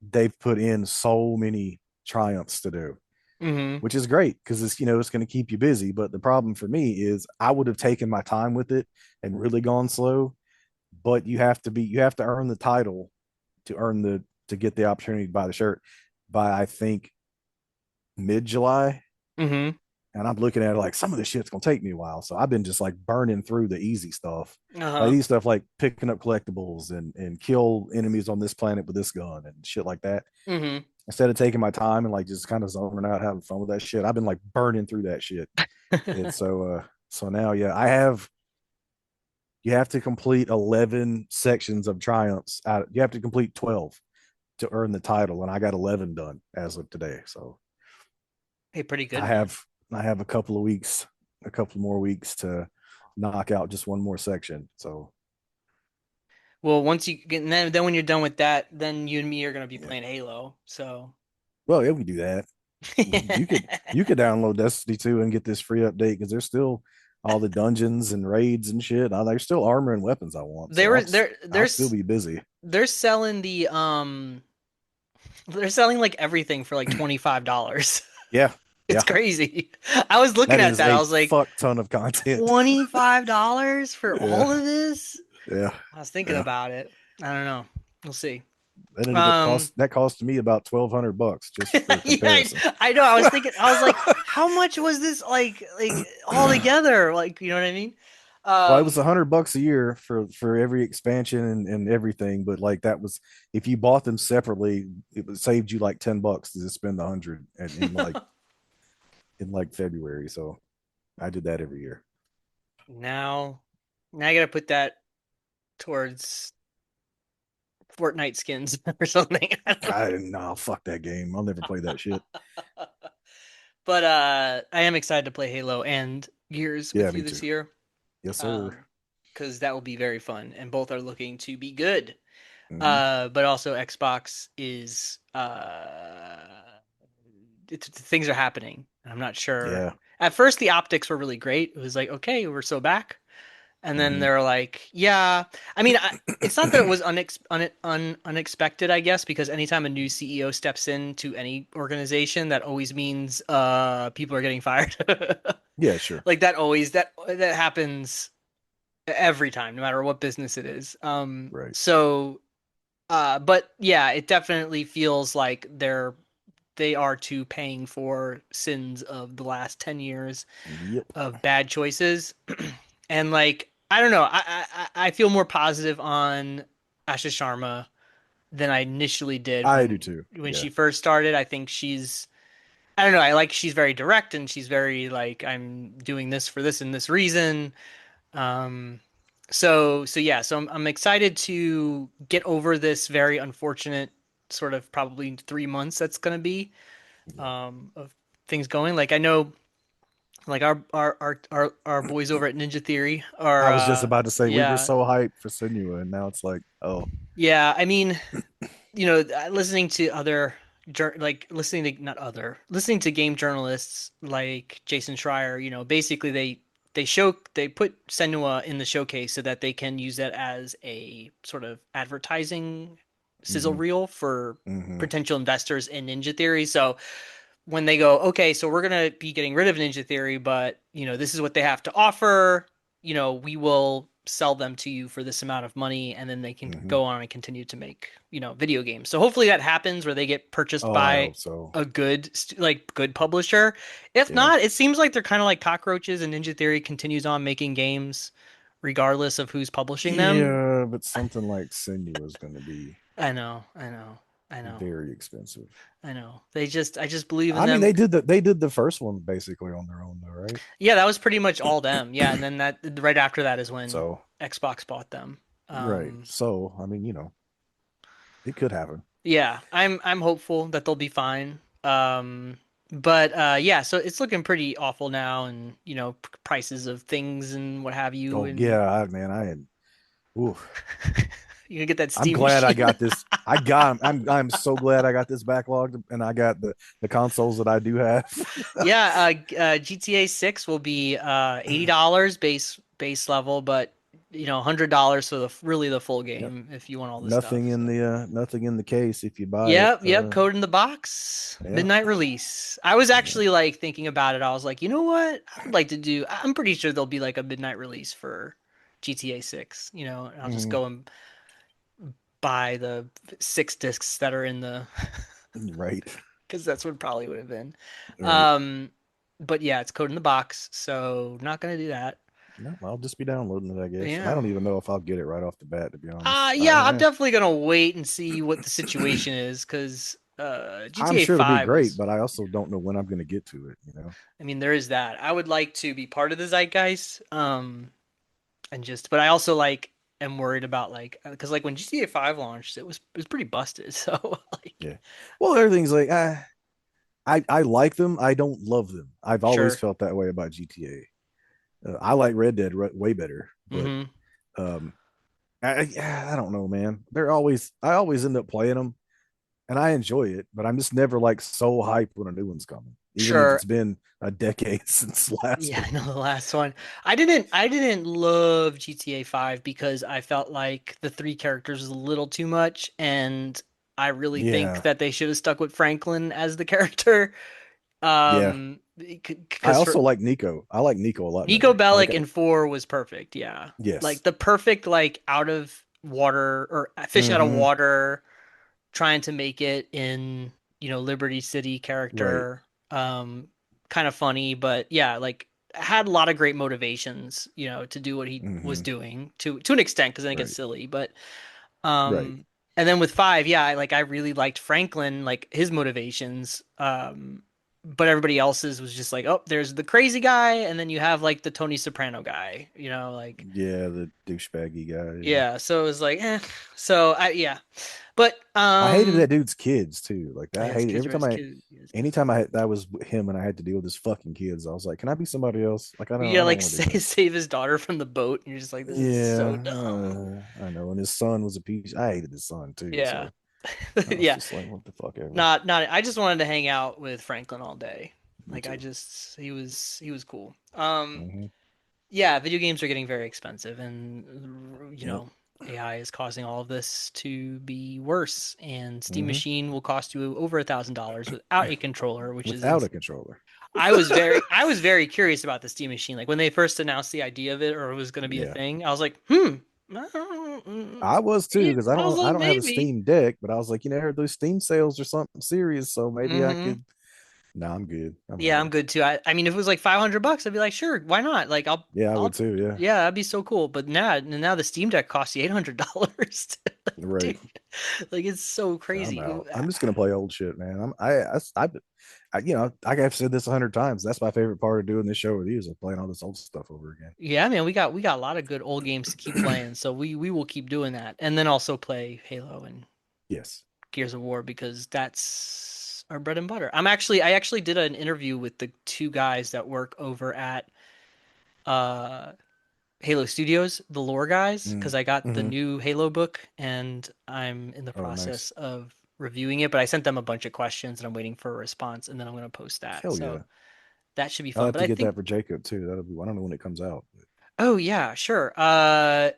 they've put in so many triumphs to do, Mm-hmm. which is great because it's going to keep you busy. But the problem for me is I would have taken my time with it and really gone slow. But you have to earn the title to get the opportunity to buy the shirt by I think mid-July. Mm-hmm. And I'm looking at it like some of this shit's gonna take me a while. So I've been just like burning through the easy stuff. Like Uh-huh. these stuff like picking up collectibles and kill enemies on this planet with this gun and shit like that. Mm-hmm. Instead of taking my time and like just kind of zoning out, having fun with that shit, I've been like burning through that shit. And so now, yeah, you have to complete 11 sections of triumphs you have to complete 12 to earn the title, and I got 11 done as of today. So Hey, pretty I good, man. have I have a couple more weeks to knock out just one more section. So Well, once you get, and then when you're done with that, then you and me are gonna be yeah, playing Halo. So, well, yeah, we do that. You could download Destiny 2 and get this free update because there's still all the dungeons and raids and shit. There's still armor and weapons I want, they so were I'll still be busy. they're selling the they're selling like everything for like $25. Yeah, It's yeah, crazy. I was looking that at is that. I a was like, fuck ton of content. $25 for all Yeah, of this? yeah, I was thinking yeah. about it. I don't know. We'll see. That ended up Um, that cost me about $1,200 just for yeah, comparison. I know. I was thinking, I was like, how much was this like all together? Like, you know what I mean? Well, it was Um, $100 a year for every expansion and everything, but like that was if you bought them separately, it would saved you like $10 to just spend 100 in like February. So I did that every year. now, now I gotta put that towards Fortnite skins or something. I don't I didn't know. Fuck that game. I'll never play that shit. know. But I am excited to play Halo and Gears Yeah, with you me this too. year. Yes, sir. Um, because that will be very fun, and both are looking to be good. Hmm. But also Xbox is things are happening. I'm not sure. Yeah. At first, the optics were really great. It was like, okay, we're so back. And then Hmm. they're like, yeah. I mean, it's not that it was unexpected, I guess, because anytime a new CEO steps into any organization, that always means people are getting fired. Yeah, sure. Like that happens every time, no matter what business it is. Right. But yeah, it definitely feels like they are too paying for sins of the last 10 years Yep. of bad choices. And like, I don't know, I feel more positive on Asha Sharma than I initially did I do too. when Yeah. she first started. I think I don't know, I like she's very direct and she's very like, I'm doing this for this and this reason. Um, so yeah, so I'm excited to get over this very unfortunate sort of probably 3 months that's gonna be Yeah. of things going. Like I know like our boys over at Ninja Theory are I was just about to say we were yeah. so hyped for Senua, and now it's like, oh, Yeah, I mean, listening to other like listening to not other listening to game journalists like Jason Schreier, basically they put Senua in the showcase so that they can use that as a sort of advertising sizzle mm-hmm, reel for mm-hmm, potential investors in Ninja Theory. So when they go, okay, so we're gonna be getting rid of Ninja Theory, but this is what they have to offer. We will sell them to you for this amount of money, and then they can mm-hmm. go on and continue to make, video games. So hopefully that happens where they get purchased Oh, I by hope so. a good publisher. If Yeah. not, it seems like they're kind of like cockroaches, and Ninja Theory continues on making games regardless of who's publishing them. Yeah, but something like Senua is going to be I know, I know, I know, very expensive. I know. I just believe in I mean, them. they did the first one basically on their own, though, right? Yeah, that was pretty much all them. Yeah, and then that right after that is when So Xbox bought them. right. So I mean, it could happen. Yeah, I'm hopeful that they'll be fine. But yeah, so it's looking pretty awful now, and prices of things and what have you, Oh and yeah, man, I had. Ooh, you can get that I'm Steam glad I machine. got this. I'm so glad I got this backlogged, and I got the consoles that I do have. Yeah, GTA 6 will be $80 base level, but $100 for the full Yep. game if you want all the stuff. So. Nothing in the case if you buy it. Yep, code in the box, Yeah. midnight release. I was Yeah. actually like thinking about it. I was like, you know what? I would like to do. I'm pretty sure there'll be like a midnight release for GTA 6, and I'll just Mhm. go and buy the 6 discs that are in the Right. because that's what probably would have been. Right. Um, but yeah, it's code in the box, so not gonna do that. No, I'll just be downloading it, I guess. And I Yeah. don't even know if I'll get it right off the bat, to be honest. Yeah, I'm definitely gonna wait and see what the situation is because I'm GTA sure it'll be 5 great, was. but I also don't know when I'm going to get to it. I mean, there is that. I would like to be part of the zeitgeist, but I also like am worried about like because like when GTA 5 launched, it was pretty busted. So like, Yeah. Well, everything's like I like them. I don't love them. I've always sure, felt that way about GTA. I like Red Dead way better, but hmm um, I don't know, man. I always end up playing them, and I enjoy it, but I'm just never like so hyped when a new one's coming, even if sure. it's been a decade since the last Yeah, I one. know the last one. I didn't love GTA 5 because I felt like the three characters was a little too much, and I really think Yeah, that they should have stuck with Franklin as the character. yeah. I Because also for like Nico. I like Nico a lot Nico better. Like, Bellic in 4 was perfect. Yeah. Like yes. the perfect like out of water or fish out of Mm-hmm. water trying to make it in, Liberty City Right. character. Um kind of funny, but yeah, like had a lot of great motivations, to do what he was Mm-hmm. doing to an extent because then it gets Right. silly, but Right. and then with 5, yeah, I really liked Franklin, like his motivations. But everybody else's was just like, oh, there's the crazy guy, and then you have like the Tony Soprano guy, like Yeah, the douchebaggy guy. Yeah. yeah. So it was like, eh. So yeah, but I hated that dude's kids too. Like I his hated kids every are time his I kids. His kids. anytime that was him and I had to deal with his fucking kids, I was like, can I be somebody else? Like You gotta I don't like want to do this. save his daughter from the boat, and you're just like, this is so Yeah, dumb. I know. And his son was a piece. I hated his son too. Yeah, So I was yeah. just like, what the fuck ever. Not. I just wanted to hang out with Franklin all day. Me Like I too. just he was cool. Hmm. Yeah, video games are getting very expensive, and Yep. AI is causing all of this to be worse. And Steam Hmm. Machine will cost you over $1,000 without a controller, which is Without a controller. I was very curious about the Steam Machine. Like when they first announced the idea of it or it was going to be a Yeah. thing, I was like, I was too because I was I like, don't have a maybe. Steam Deck, but I was like, those Steam sales or something serious, so maybe I hmm could. No, I'm good. I'm all Yeah, I'm right. good too. I mean, if it was like $500, I'd be like, sure, why not? Like, Yeah, I would I'll, too. Yeah, yeah, that'd be so cool. But now the Steam Deck costs you $800. Like, right. dude, like it's so I'm crazy. out. I'm just gonna play old shit, man. Like I've said this 100 times. That's my favorite part of doing this show with you is playing all this old stuff over Yeah, man, we got a lot of good old games to keep again. playing. So we will keep doing that, and then also play Halo and Yes. Gears of War because that's our bread and butter. I actually did an interview with the two guys that work over at uh Halo Studios, the lore guys, because I got the Mm-hmm. new Halo book and I'm in the Oh, nice. process of reviewing it, but I sent them a bunch of questions and I'm waiting for a response and then I'm going to post that. Hell So yeah. that should be I'll fun. have But to I get think that for Jacob too. That'll be. I don't know when it comes out. oh yeah, sure.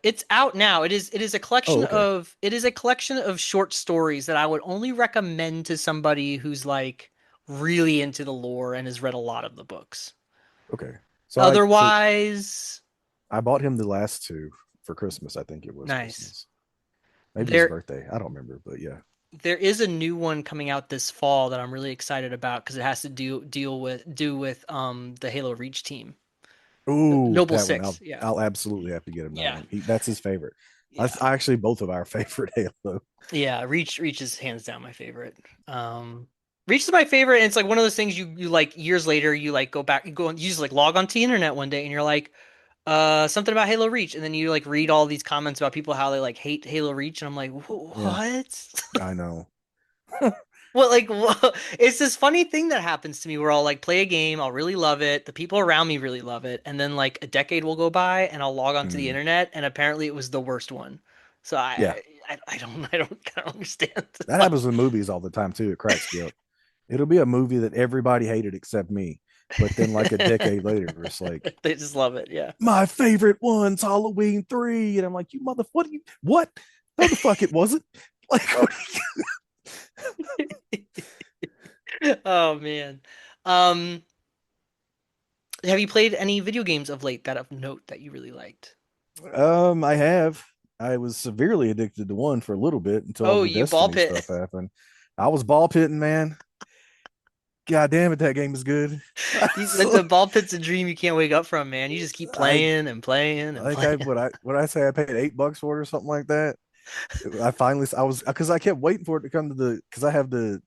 It's out now. It is a Oh, collection okay. of it is a collection of short stories that I would only recommend to somebody who's like really into the lore and has read a lot of the books. Okay. So Otherwise, I bought him the last two for Christmas. I think it was nice. Christmas. Maybe his There birthday. I don't remember, but yeah. there is a new one coming out this fall that I'm really excited about because it has to do with the Halo Reach team. Ooh, Noble that one. 6. Yeah. I'll absolutely have to get him that Yeah. one. That's his favorite. Yeah. I actually both of our favorite Halo. Yeah, Reach is hands down my favorite. Um, Reach is my favorite, and it's like one of those things you like years later you like go back you just like log onto the internet one day and you're like something about Halo Reach and then you like read all these comments about people how they like hate Halo Reach and I'm like Yeah, what? I know. Well, like, it's this funny thing that happens to me where I'll like play a game, I'll really love it, the people around me really love it, and then like a decade will go by and I'll log onto the Mm, internet and apparently it was the worst one. So yeah, I don't understand. that happens with movies all the time too. It cracks me up. It'll be a movie that everybody hated except me, but then like a decade later, it's like They just love it, yeah. my favorite one's Halloween 3, and I'm like, you mother, what? What? No, the fuck, it wasn't. Like, Oh man. Um, have you played any video games of late that of note that you really liked? I have. I was severely addicted to one for a little bit until all Oh, the you ball Destiny pit. stuff happened. I was ball pitting, man. God damn it, that game is good. The ball pit's a dream you can't wake up from, man. You just keep I playing and playing and like I playing. what I say I paid $8 for it or something like that. I finally I was because I kept waiting for it to come to the because I have the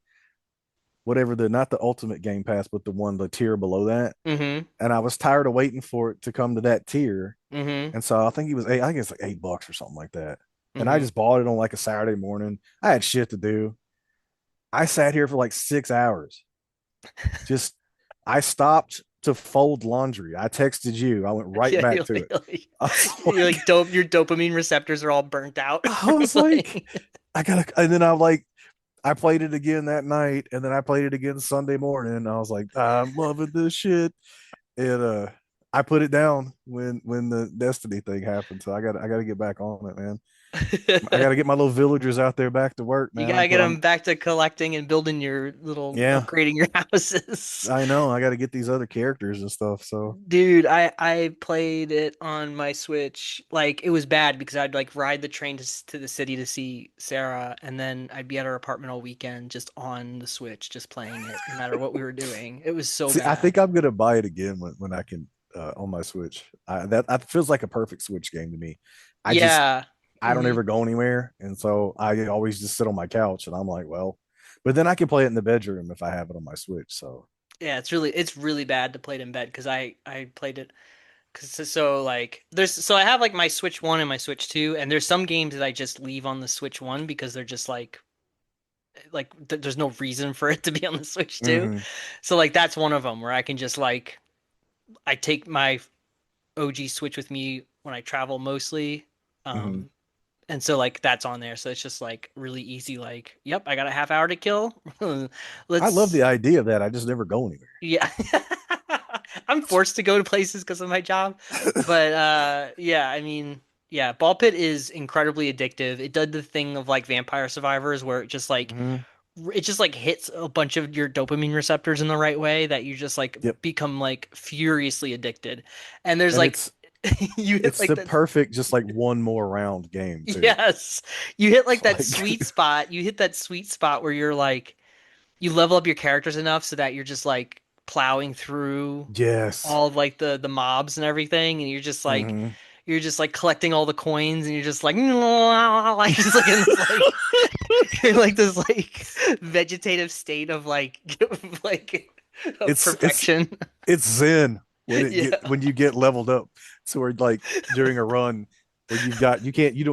whatever the not the ultimate game pass, but the tier below that. Mm-hmm. And I was tired of waiting for it to come to that tier. Mm-hmm. And so I think it was eight, I think it's like $8 or something like that. And I Mm-hmm. just bought it on like a Saturday morning. I had shit to do. I sat here for like 6 hours. Just I stopped to fold laundry. I texted you. I went right Yeah, back to it. I was you're like, like dope. Your dopamine receptors are all burnt out I from was like, playing. I gotta, and then I played it again that night, and then I played it again Sunday morning. I was like, I'm loving this shit. And I put it down when the Destiny thing happened. So I gotta get back on it, man. I gotta get my little villagers out there back to work, You man. gotta get them back to collecting and building your little Yeah, upgrading your houses. I know. I gotta get these other characters and stuff. So Dude, I played it on my Switch. Like it was bad because I'd like ride the train to the city to see Sarah, and then I'd be at her apartment all weekend just on the Switch, just playing it, no matter what we were doing. It was so see, I bad. think I'm gonna buy it again when I can on my Switch. That feels like a perfect Switch game to me. I just Yeah. I don't Hmm. ever go anywhere, and so I always just sit on my couch, and I'm like, well, but then I can play it in the bedroom if I have it on my Switch. So Yeah, it's really bad to play it in bed because I played it because so like there's so I have like my Switch 1 and my Switch 2 and there's some games that I just leave on the Switch 1 because they're just there's no reason for it to be on the Switch 2. hmm So like that's one of them where I can just like I take my OG Switch with me when I travel mostly. hmm Um and so like that's on there. So it's just like really easy like, yep, I got a half hour to kill. I love the Let's idea of that. I just never go anywhere. yeah. I'm forced to go to places because of my job. But yeah, I mean, yeah, ball pit is incredibly addictive. It does the thing of like Vampire Survivors where hmm it just like hits a bunch of your dopamine receptors in the right way that you just like Yep, become like furiously addicted. And there's and like you hit it's like the that. perfect just like one more round game too. Yes. You hit like that Like sweet spot. You hit that sweet spot where you're like you level up your characters enough so that you're just like plowing through yes, all of like the mobs and everything, and hmm you're just like collecting all the coins, and you're just like like just like in this like you're in like this like vegetative state of like like of it's it's perfection. it's zen Yeah. when you get leveled up. So we're like during a run where you don't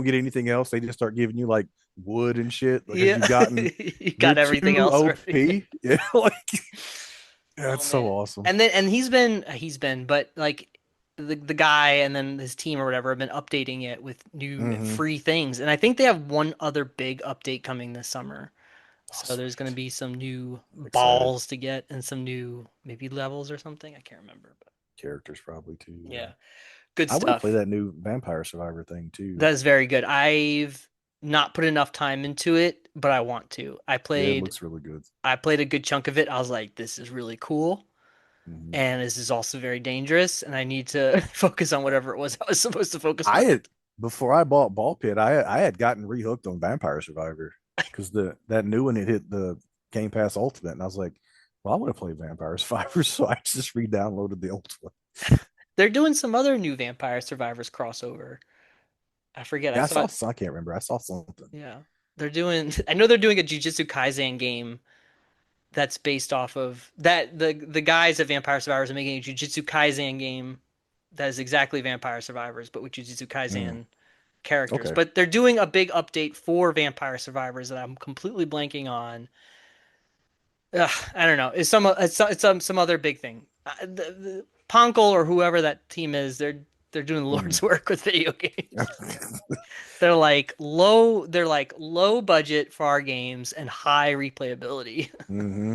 get anything else. They just start giving you like wood and shit because Yeah. you've gotten You you're got everything too else already. OP. Yeah, like Oh that's so man. awesome. And then he's been but like the guy and then his team or whatever have been updating it with new hmm free things. And I think they have one other big update coming this summer. Oh, So there's going to sweet. be some new I'm excited. balls to get and some new maybe levels or something. I can't remember, but Characters probably too. Yeah. yeah, good I want to play stuff. that new Vampire Survivor thing too. That is very good. I've not put enough time into it, but I want to. Yeah, it looks really good. I played a good chunk of it. I was like, this is really cool. hmm And this is also very dangerous, and I need to focus on whatever it was I was supposed to focus on. I had before I bought Ball Pit, I had gotten rehooked on Vampire Survivor because the that new one it hit the Game Pass Ultimate, and I was like, well, I want to play Vampire Survivor, so I just re-downloaded the old one. They're doing some other new Vampire Survivors crossover. I forget. I Yeah, I saw saw. it. I can't remember. I saw something. Yeah. They're doing I know they're doing a Jujutsu Kaisen game that's based off of that the guys at Vampire Survivors are making a Jujutsu Kaisen game that is exactly Vampire Survivors, but with Jujutsu Mm. Kaisen characters, Okay. but they're doing a big update for Vampire Survivors that I'm completely blanking on. Ugh, I don't know. It's some other big thing. The Ponkel or whoever that team is, they're doing the Mm-hmm. Lord's work with video games. They're like low budget for our games and high replayability. Mm-hmm.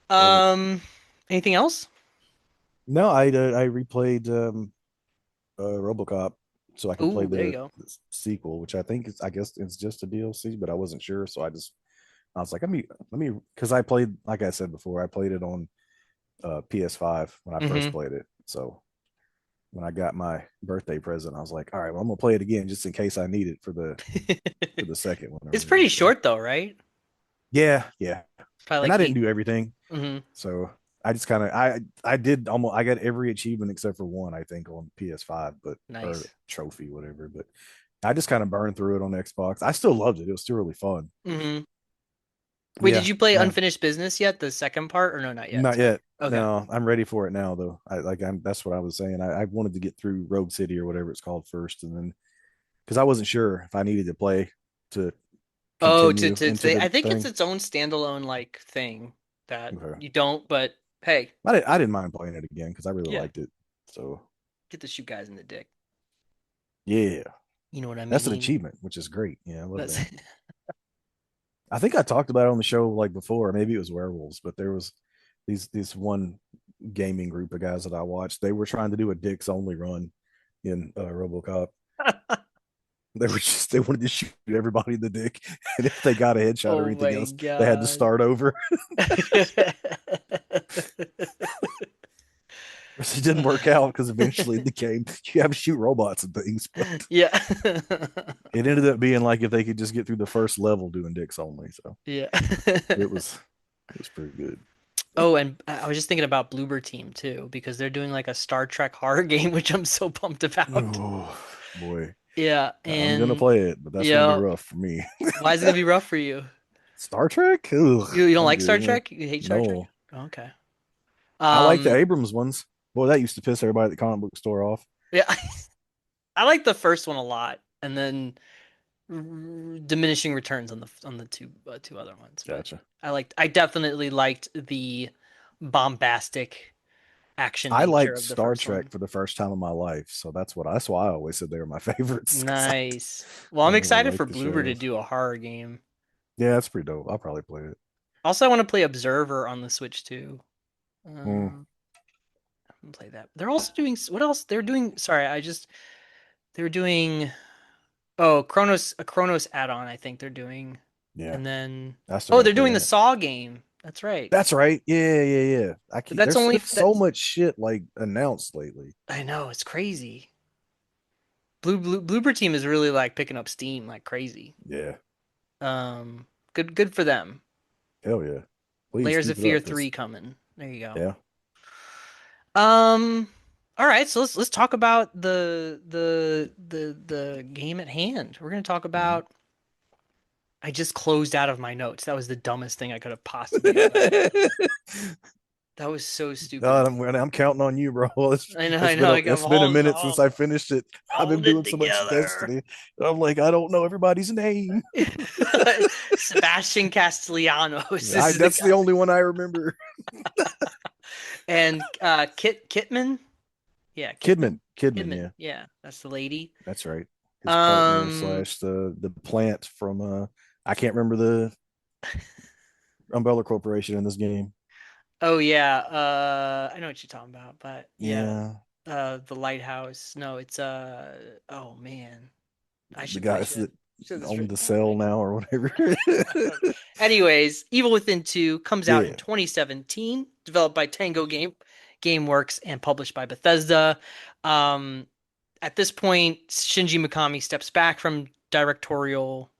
Love it. Um, anything else? No, I replayed RoboCop so I could play Oh, there you go. the sequel, which I guess it's just a DLC, but I wasn't sure, so I was like, let me because I played, like I said before, I played it on PS5 when I first Hmm. played it. So when I got my birthday present, I was like, all right, well, I'm gonna play it again just in case I need it for the second one or It's whatever. pretty So short though, right? yeah, yeah. It's probably And like I didn't eight. do everything. Hmm. So I just kind of I did almost I got every achievement except for one, I think, on PS5, but or Nice. trophy, whatever. But I just kind of burned through it on Xbox. I still loved it. It was still really fun. Hmm. Wait, did Yeah, you play no, Unfinished Business yet? The second part, or no, not yet? not yet. Okay. No, I'm ready for it now though. I'm that's what I was saying. I wanted to get through Rogue City or whatever it's called first, and then because I wasn't sure if I needed to play to Oh, continue into I the think it's thing. its own standalone like thing that Okay. you don't, but hey, I didn't mind playing it again because I really yeah, liked it. So get to shoot guys in the dick. yeah, You know what I that's an mean? achievement, which is great. Yeah, I love That's that. I think I talked about it on the show like before. Maybe it was werewolves, but there was these one gaming group of guys that I watched. They were trying to do a dicks only run in RoboCop. They wanted to shoot everybody in the dick, and if they got a headshot or Oh anything my else, they had to God. start over. It didn't work out because eventually the game you have to shoot robots and things, but Yeah. it ended up being like if they could just get through the first level doing dicks only. So Yeah. it was it was pretty good. Oh, and I was just thinking about Bloober Team too, because they're doing like a Star Trek horror game, which I'm so pumped about. Oh boy, Yeah, I'm gonna and play it, but that's gonna be yeah, rough for me. why is it gonna be rough for you? Star Trek? Ugh, You don't I'm like Star good. Trek? You hate Star Trek? No, Okay. I like the Um, Abrams ones. Boy, that used to piss everybody at the comic book store off. yeah, I like the first one a lot, and then diminishing returns on the two other ones. But Gotcha. I definitely liked the bombastic action I nature liked of the Star first Trek one. for the first time in my life, so that's why I always said they were my favorites because Nice. Well, I I'm really excited like for the Bloober to shows. do a horror game. Yeah, that's pretty dope. I'll probably play it. Also, I want to play Observer on the Switch too. Mm, I can play that. They're also doing what else? They're doing. Sorry, they're doing. Oh, a Chronos add-on. I think they're doing, yeah, and then I still oh, got to they're play doing the that. Saw game. That's right. That's right. Yeah, yeah, yeah. But that's There's only been so that's. much shit like announced lately. I know it's crazy. Bloober Team is really like picking up steam like crazy. Yeah, Good for them. hell yeah. Please Layers keep of it Fear up because 3 coming. There you go. yeah. Um, all right, so let's talk about the game at hand. We're gonna talk Mhm. about. I just closed out of my notes. That was the dumbest thing I could have possibly done. That was so stupid of God, me. I'm counting on you, bro. I know. I'm It's been a minute since I all finished it. I've been hold it doing so much together. Destiny. I'm like, I don't know everybody's name. Sebastian Castellanos. This is the That's the guy. only one I remember. And Kitman. Yeah, Kidman. Kidman, Kidman. yeah, Yeah, that's the lady. that's right. His partner Um. slash the plant from I can't remember the Umbrella Corporation in this game. Oh yeah. I know what you're talking about, but yeah. Yeah, The lighthouse. No, it's Oh man, the I guys should that should have this own written the down. cell Hang now or whatever. on. Anyways, Evil Within 2 comes out in Yeah, 2017, developed by Gameworks and published by Bethesda. Um, at this point, Shinji Mikami steps back from directorial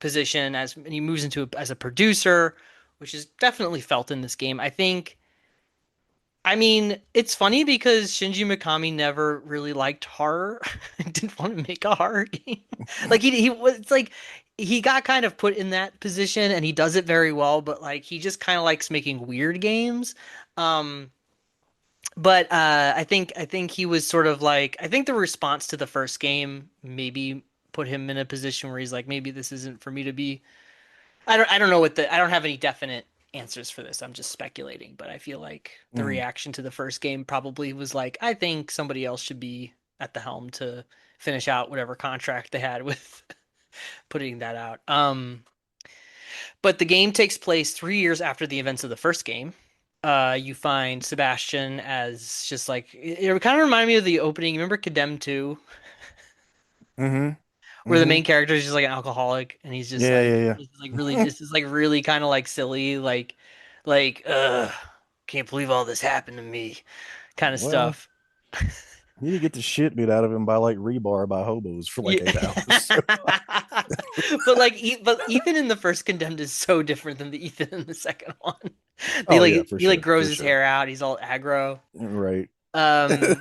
position and he moves into as a producer, which is definitely felt in this game. I mean, it's funny because Shinji Mikami never really liked horror. Didn't want to make a horror game. Like he was it's like he got kind of put in that position and he does it very well, but like he just kind of likes making weird games. Um But I think he was sort of like I think the response to the first game maybe put him in a position where he's like maybe this isn't for me to be. I don't know what the I don't have any definite answers for this. I'm just speculating, but I feel like the Mm, reaction to the first game probably was like I think somebody else should be at the helm to finish out whatever contract they had with putting that out. But the game takes place 3 years after the events of the first game. You find Sebastian as just like it kind of reminded me of the opening. Remember Condemned 2, mm-hmm. where the Mm-hmm. main character is just like an alcoholic and Yeah, yeah, yeah. this is like really kind of like silly, can't believe all this happened to me kind of Well, stuff. you need to get the shit beat out of him by like rebar by hobos for Yeah. like 8 hours. But Ethan in the first Condemned is so different than the Ethan in the second one. They Oh yeah, like for he like sure, grows for his sure. hair out. He's all aggro. Right. Um,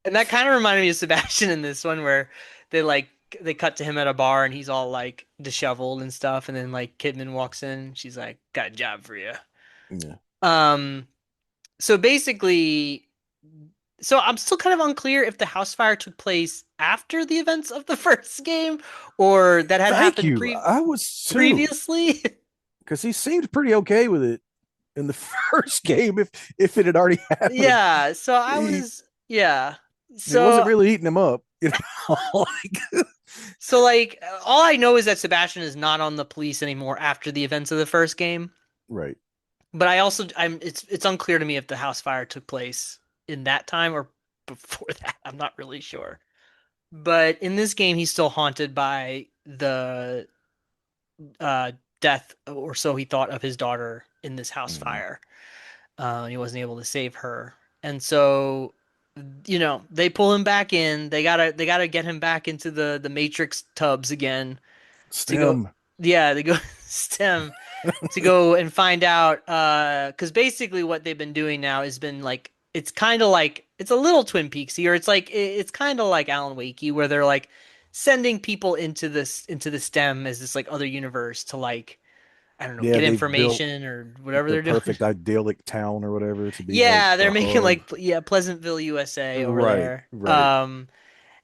and that kind of reminded me of Sebastian in this one where they like they cut to him at a bar and he's all like disheveled and stuff, and then like Kidman walks in. She's like, "Got a job for you." Yeah. Um, so basically, so I'm still kind of unclear if the house fire took place after the events of the first game or that had Thank happened you. I was too, previously. because he seemed pretty okay with it in the first game. If it had already happened, Yeah, so I he was yeah. it wasn't So really eating him up. You know, like, So like all I know is that Sebastian is not on the police anymore after the events of the first game. right. But I also I'm it's unclear to me if the house fire took place in that time or before that. I'm not really sure. But in this game he's still haunted by the uh death or so he thought of his daughter in this house Mm-hmm. fire. He wasn't able to save her. And so they pull him back in. They gotta get him back into the Matrix tubs again to go Stem. yeah they go stem to go and find out because basically what they've been doing now has been like it's kind of like it's a little Twin Peaksy or it's kind of like Alan Wakey where they're like sending people into the stem as this like other universe to like I don't know Yeah, get they've built information or whatever the they're doing. perfect idyllic town or whatever to be like Yeah, the they're making hub. like yeah Pleasantville USA over Right, there. right.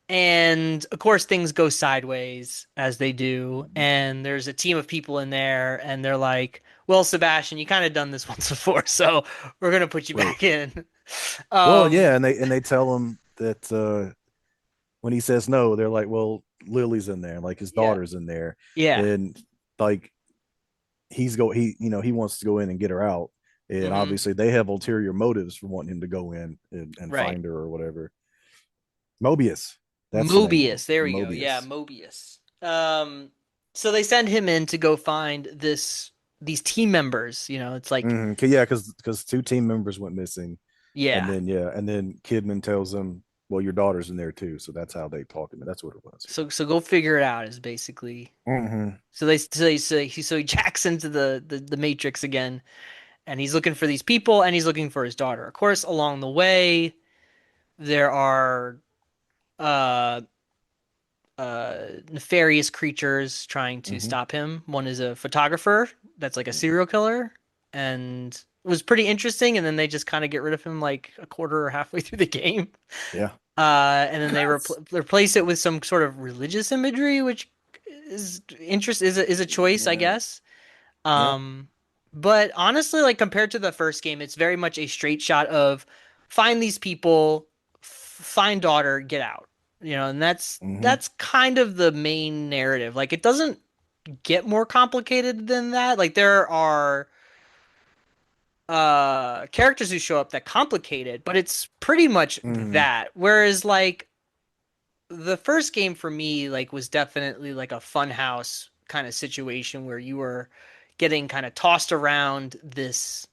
And of course, things go sideways as they do. And there's a team of people in there, and they're like, "Well, Sebastian, you kind of done this once before, so we're gonna put you Right. back in." Well, yeah, Um, and they tell him that when he says no, they're like, "Well, Lily's in there, like his yeah, daughter's in there," yeah, and like he wants to go in and get her out, and hmm obviously they have ulterior motives for wanting him to go in and right. find her or whatever. Mobius, that's the name of him. Mobius, there we go. Yeah, Mobius. Mobius. So they send him in to go find these team members. It's like, Yeah, because two team members went missing, and yeah. then Kidman tells them, "Well, your daughter's in there too," so that's how they talk to me. That's what it was. So go figure it out is basically. Mm-hmm. So he jacks into the Matrix again, and he's looking for these people, and he's looking for his daughter. Of course, along the way, there are uh nefarious creatures trying to Mm-hmm. stop him. One is a photographer that's like a serial killer, and it was pretty interesting. And then they just kind of get rid of him like a quarter or halfway through the game. Yeah. And then they replace it with some sort of religious imagery, which is a choice, I Yeah. guess. Yeah. Um, but honestly, like compared to the first game, it's very much a straight shot of find these people, find daughter, get out. And that's Mm-hmm. that's kind of the main narrative. Like it doesn't get more complicated than that. Like there are characters who show up that complicate it, but it's pretty much Mm-hmm. that. Whereas like the first game for me like was definitely like a funhouse kind of situation where you were getting kind of tossed around this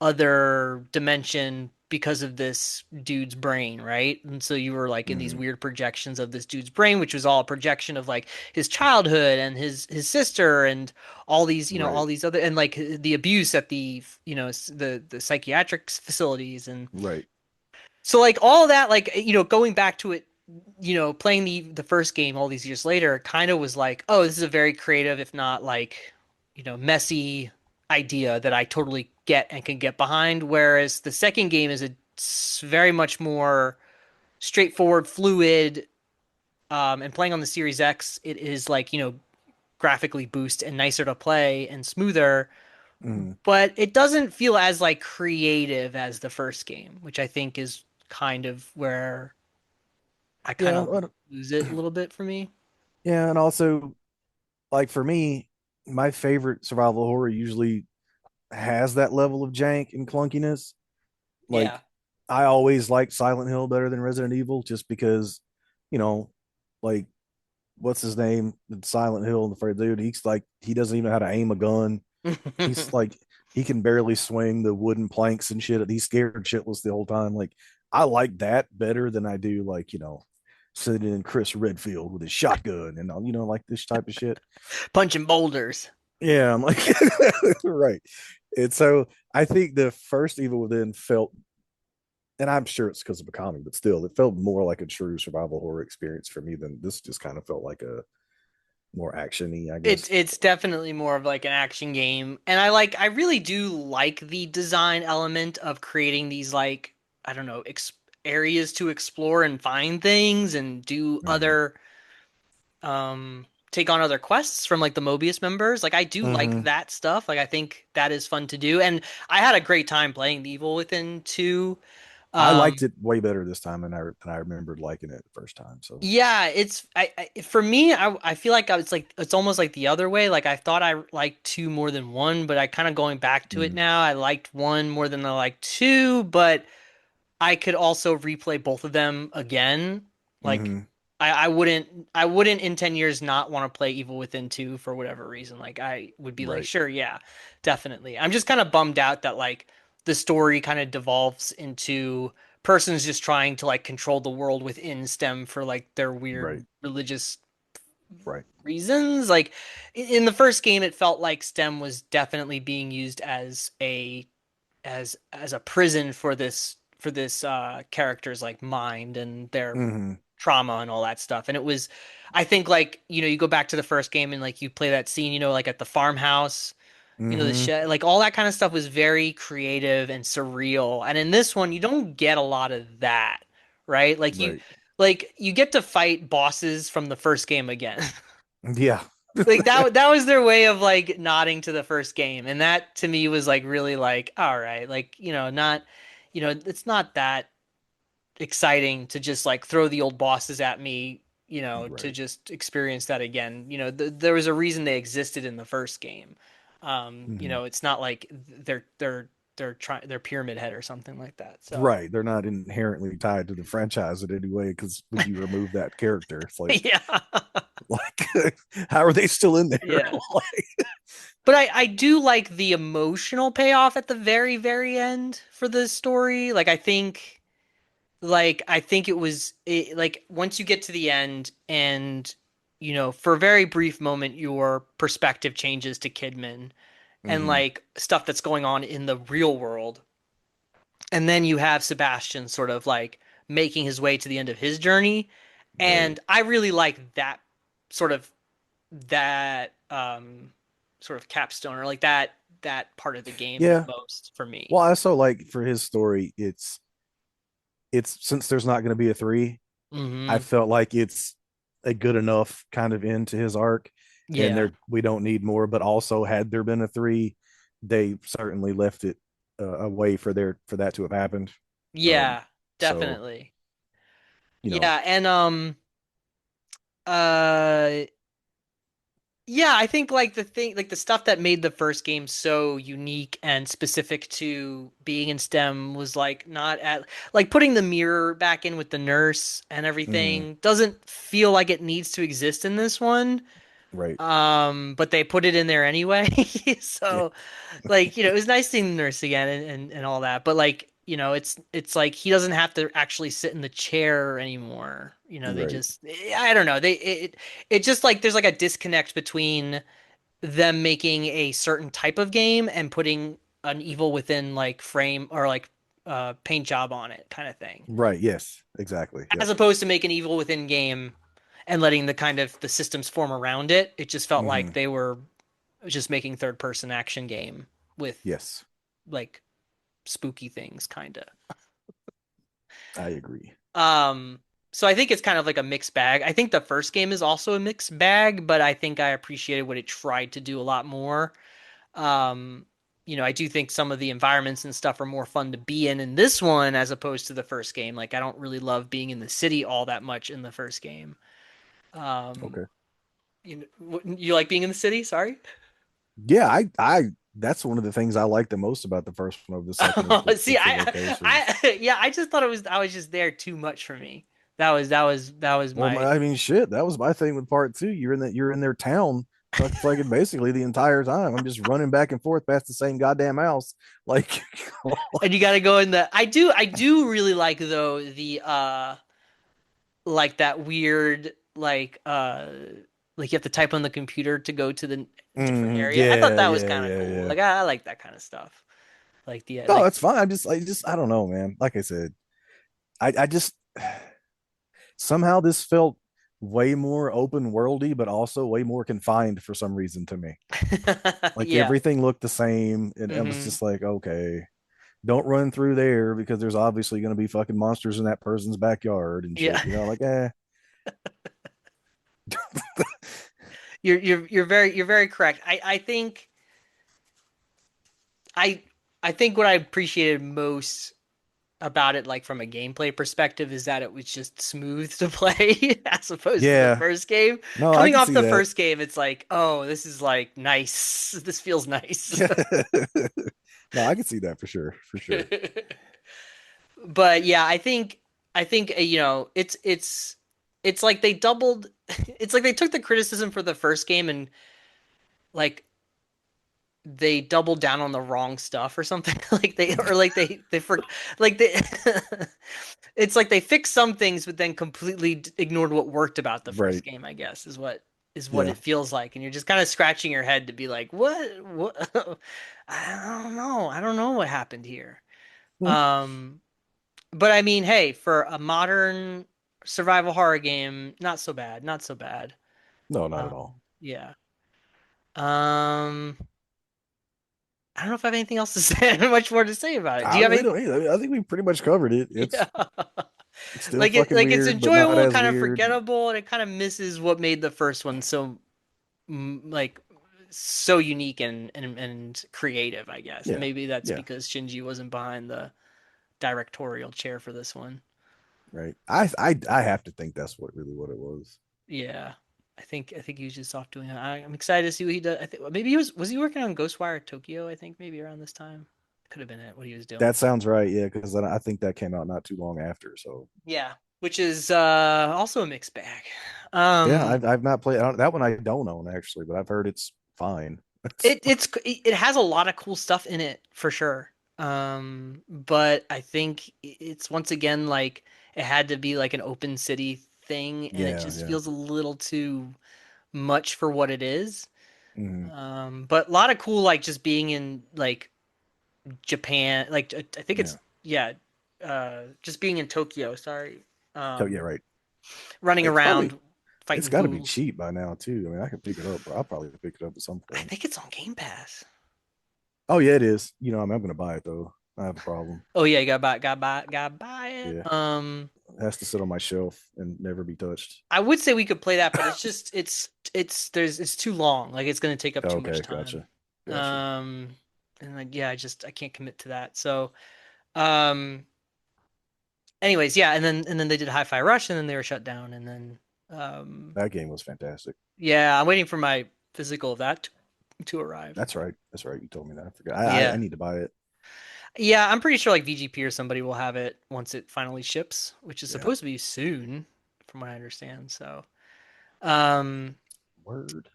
other dimension because of this dude's brain, right? And so you were like in these Mm-hmm. weird projections of this dude's brain, which was all a projection of like his childhood and his sister and all these, Right. all these other and like the abuse at the, the psychiatric facilities and Right. so like all that like going back to it playing the first game all these years later kind of was like oh this is a very creative if not like messy idea that I totally get and can get behind whereas the second game is a very much more straightforward, fluid, and playing on the Series X, it is like, graphically boost and nicer to play and smoother, Mhm. but it doesn't feel as like creative as the first game, which I think is kind of where I kind Yeah, of lose it a little bit for me. yeah, and also like for me, my favorite survival horror usually has that level of jank and clunkiness. Yeah. Like I always liked Silent Hill better than Resident Evil just because, you know, like what's his name in Silent Hill, the first dude, he's like he doesn't even know how to aim a gun. He's like he can barely swing the wooden planks and shit. He's scared shitless the whole time. Like I like that better than I do like, sitting in Chris Redfield with his shotgun and like this type of shit. Punching boulders. Yeah, I'm like right. And so I think the first Evil Within felt, and I'm sure it's because of the comic, but still, it felt more like a true survival horror experience for me than this. Just kind of felt like a more actiony, I It's guess. it's definitely more of like an action game. And I really do like the design element of creating these like, I don't know, ex areas to explore and find things and do Mm-hmm. other take on other quests from like the Mobius members. Like I do like Mm-hmm. that stuff. Like I think that is fun to do. And I had a great time playing the Evil Within 2. I liked Um it way better this time than I remembered liking it the first time. So, yeah, for me I feel like I was like it's almost like the other way. Like I thought I liked 2 more than 1, but I kind of going back to it mm, now. I liked 1 more than I liked 2, but I could also replay both of them again. Like mm-hmm. I wouldn't in 10 years not want to play Evil Within 2 for whatever reason. Like I would be like, Right, sure, yeah, definitely. I'm just kind of bummed out that like the story kind of devolves into persons just trying to like control the world within STEM for like their right, weird religious right. reasons. Like in the first game it felt like STEM was definitely being used as a prison for this character's like mind and their Mm-hmm. trauma and all that stuff. And it was, I think like, you go back to the first game and like you play that scene, like at the farmhouse, the Mm-hmm. shed, like all that kind of stuff was very creative and surreal. And in this one, you don't get a lot of that, right? Right. Like you get to fight bosses from the first game again. Yeah. Like that was their way of like nodding to the first game. And that to me was like really like, all right, like, not, it's not that exciting to just like throw the old bosses at me, to Right. just experience that again. There was a reason they existed in the first game. Mm-hmm. It's not like they're trying they're Pyramid Head or something like that. So Right. They're not inherently tied to the franchise in any way because when you remove that character, it's like, yeah. like how are they still in there? Yeah. Like, But I do like the emotional payoff at the very, very end for the story. Like I think like once you get to the end and for a very brief moment your perspective changes to Kidman and mm-hmm. like stuff that's going on in the real world. And then you have Sebastian sort of like making his way to the end of his journey. Right. And I really like sort of that sort of capstone or like that part of the game the Yeah. most for me. Well, I also like for his story, it's since there's not going to be a three, I Hmm. felt like it's a good enough kind of end to his arc, and Yeah. there we don't need more. But also, had there been a three, they certainly left it a way for that to have happened. Um, Yeah, so definitely. you know, Yeah, and uh yeah, I think like the stuff that made the first game so unique and specific to being in STEM was like not at like putting the mirror back in with the nurse and mm-hmm, everything doesn't feel like it needs to exist in this one. right, But they put it in there anyway. yeah, So like, it was nice seeing the nurse again and all that. But like, it's like he doesn't have to actually sit in the chair anymore. They right, just I don't know. It just like there's like a disconnect between them making a certain type of game and putting an evil within like frame or like paint job on it kind of thing. right. Yes, exactly. Yep. As opposed to making evil within game and letting the kind of the systems form around it. It just felt Mm-hmm. like they were just making third person action game with Yes. like spooky things kind of. I agree. Um, so I think it's kind of like a mixed bag. I think the first game is also a mixed bag, but I think I appreciated what it tried to do a lot more. Um, I do think some of the environments and stuff are more fun to be in this one as opposed to the first game. Like I don't really love being in the city all that much in the first game. Um, Okay. you like being in the city? Sorry. Yeah, that's one of the things I like the most about the first one. Over the second is Oh, see, the locations. yeah, I just thought I was just there too much for me. That was Well, my. I mean, shit, that was my thing with part two. You're in their town, fucking basically the entire time. I'm just running back and forth past the same goddamn house. Like, And you got to go in the. I do really like though the like that weird like you have to type on the computer to go to the different area. I thought yeah, that was yeah, kind of yeah, cool. yeah. Like I like that kind of stuff. Like the No, like that's fine. I don't know, man. Like I said, I just somehow this felt way more open worldy, but also way more confined for some reason to me. Like yeah. everything looked the same, and it was Hmm. just like, okay, don't run through there because there's obviously going to be fucking monsters in that person's backyard and shit. Yeah. Like, eh, You're very correct. I think I I think what I appreciated most about it, like from a gameplay perspective, is that it was just smooth to play as opposed to the yeah, first game. no, I Coming can off see the that. first game, it's like, oh, this is like nice. This feels nice. No, I can see that for sure, for sure. But yeah, I think it's like they doubled. It's like they took the criticism for the first game and like they doubled down on the wrong stuff or something. Like they for like they it's like they fixed some things but then completely ignored what worked about the first Right. game, I guess, is what Yeah. it feels like. And you're just kind of scratching your head to be like, what I don't know. I don't know what happened here. Hmm. Um but I mean, hey, for a modern survival horror game, not so bad, not so bad. No, not at all. Yeah. Um I don't know if I have anything else to say. I don't have much more to say about it. Do I you have really any? don't either. I think we pretty much covered it. Yeah. It's still fucking Like it's weird, but not enjoyable and as kind of weird. forgettable, and it kind of misses what made the first one so like so unique and creative, I guess. And Yeah. maybe that's Yeah. because Shinji wasn't behind the directorial chair for this one. Right. I have to think that's what it was. Yeah. I think he was just off doing it. I'm excited to see what he does. I think maybe was he working on Ghostwire Tokyo, I think maybe around this time. Could have been it what he was That doing. sounds right. Yeah, because I think that came out not too long after. So Yeah, which is also a mixed bag. yeah, Um I've not played that one. I don't own actually, but I've heard it's fine. it has a lot of cool stuff in it for sure. But I think it's once again like it had to be like an open city thing, and it Yeah, just yeah. feels a little too much for what it is. Mhm. But a lot of cool like just being in like Japan, like I think Yeah. it's yeah, just being in Tokyo. Sorry, So yeah, um, right. running It's probably around it's fighting got to be ghouls. cheap by now too. I mean, I could pick it up, but I'll probably pick it up at some I point. think it's on Game Pass. Oh yeah, it is. I'm gonna buy it though. I have a problem. Oh yeah, you gotta buy Yeah, it. it has to sit on my shelf and never be touched. I would say we could play that, but it's too long. Like it's gonna take up too much Okay, time. gotcha, gotcha. Um, and like yeah, I can't commit to that. So, um, anyways, yeah, and then they did Hi-Fi Rush, and then they were shut down, and then That game was fantastic. yeah, I'm waiting for my physical of that to arrive. That's right. That's right. You told me that. I forgot. I Yeah, need to buy it. yeah, I'm pretty sure like VGP or somebody will have it once it finally ships, which is Yeah. supposed to be soon, from what I understand. So, um. Word.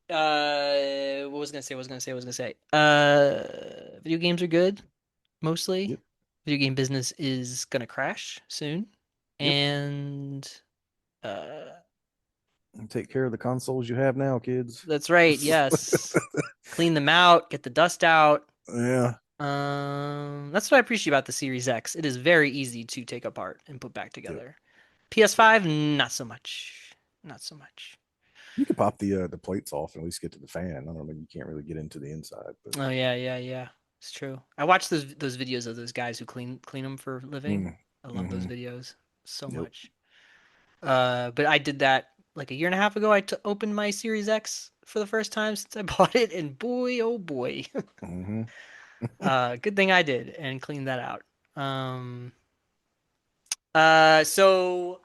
What was I gonna say? What was I gonna say? What was I gonna say? Video games are good, mostly. Yep. Video game business is gonna crash soon, Yep. and uh, Take care of the consoles you have now, kids. that's right. Yes, clean them out, get the dust out. Yeah. That's what I appreciate about the Series X. It is very easy to take apart and put back Yep. together. PS5, not so much. Not so much. You could pop the plates off and at least get to the fan. I don't know. You can't really get into the inside, but Oh yeah, yeah, yeah. It's true. I watched those videos of those guys who clean them for a living. mm. I love those Hmm. videos so Yep. much. But I did that like a year and a half ago. Opened my Series X for the first time since I bought it, and boy, oh boy, Hmm. good thing I did and cleaned that out. Um, so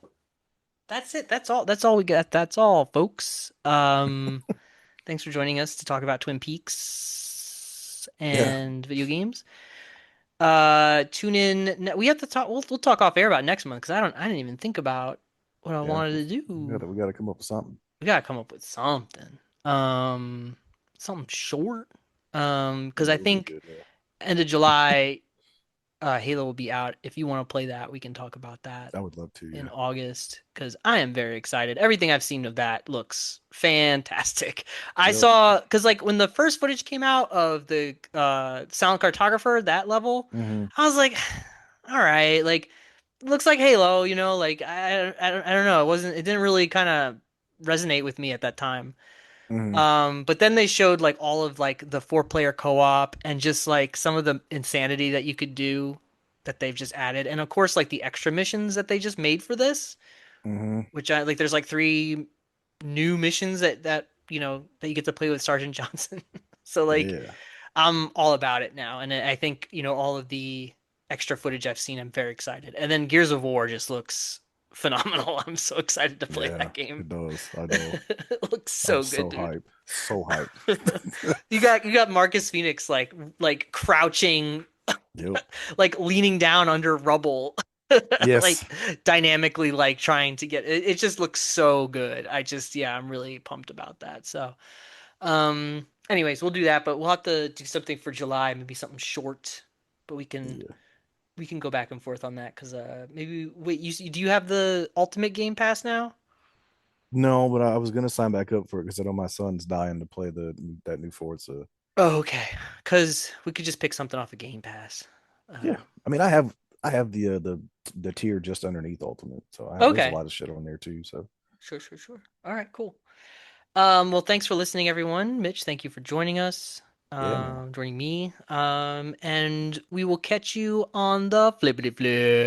that's it. That's all. That's all we got. That's all, folks. Thanks for joining us to talk about Twin Peaks Yeah. and video games. Tune in. We have to talk. We'll talk off air about next month because I didn't even think about what I Yeah. wanted to We do. gotta, we gotta come up with something. We gotta come up with something. Um, something short. Because Yeah, I that would be think good. Yeah. end of July, Halo will be out. If you want to play that, we can talk about that I would love to. in Yeah. August because I am very excited. Everything I've seen of that looks fantastic. I Yep. saw because like when the first footage came out of the sound cartographer, that level, Hmm. I was like, all right, like looks like Halo, like I don't know. It didn't really kind of resonate with me at that time. Hmm. But then they showed like all of like the four-player co-op and just like some of the insanity that you could do that they've just added. And of course, like the extra missions that they just made for this, Hmm. which I like there's like three new missions that you get to play with Sergeant Johnson. So like Yeah. I'm all about it now. And I think, all of the extra footage I've seen, I'm very excited. And then Gears of War just looks phenomenal. I'm so excited to play Yeah. that game. It does. I know. It looks I'm so good, so dude. hyped. So hyped. You got Marcus Phoenix like crouching, Yep. like leaning down under rubble, Yes. like dynamically like trying to get it, it just looks so good. Yeah, I'm really pumped about that. So, anyways, we'll do that, but we'll have to do something for July, maybe something short, but Yeah. we can go back and forth on that because maybe wait, do you have the Ultimate Game Pass now? No, but I was gonna sign back up for it because I know my son's dying to play that new Forza. Oh, okay. Because we could just pick something off of Game Pass. Yeah. Uh, I mean, I have the tier just underneath Ultimate, so there's a okay. lot of shit on there too. So Sure, sure, sure. All right, cool. Well, thanks for listening, everyone. Mitch, thank you for joining us, yeah, man. joining me. And we will catch you on the flippity flip.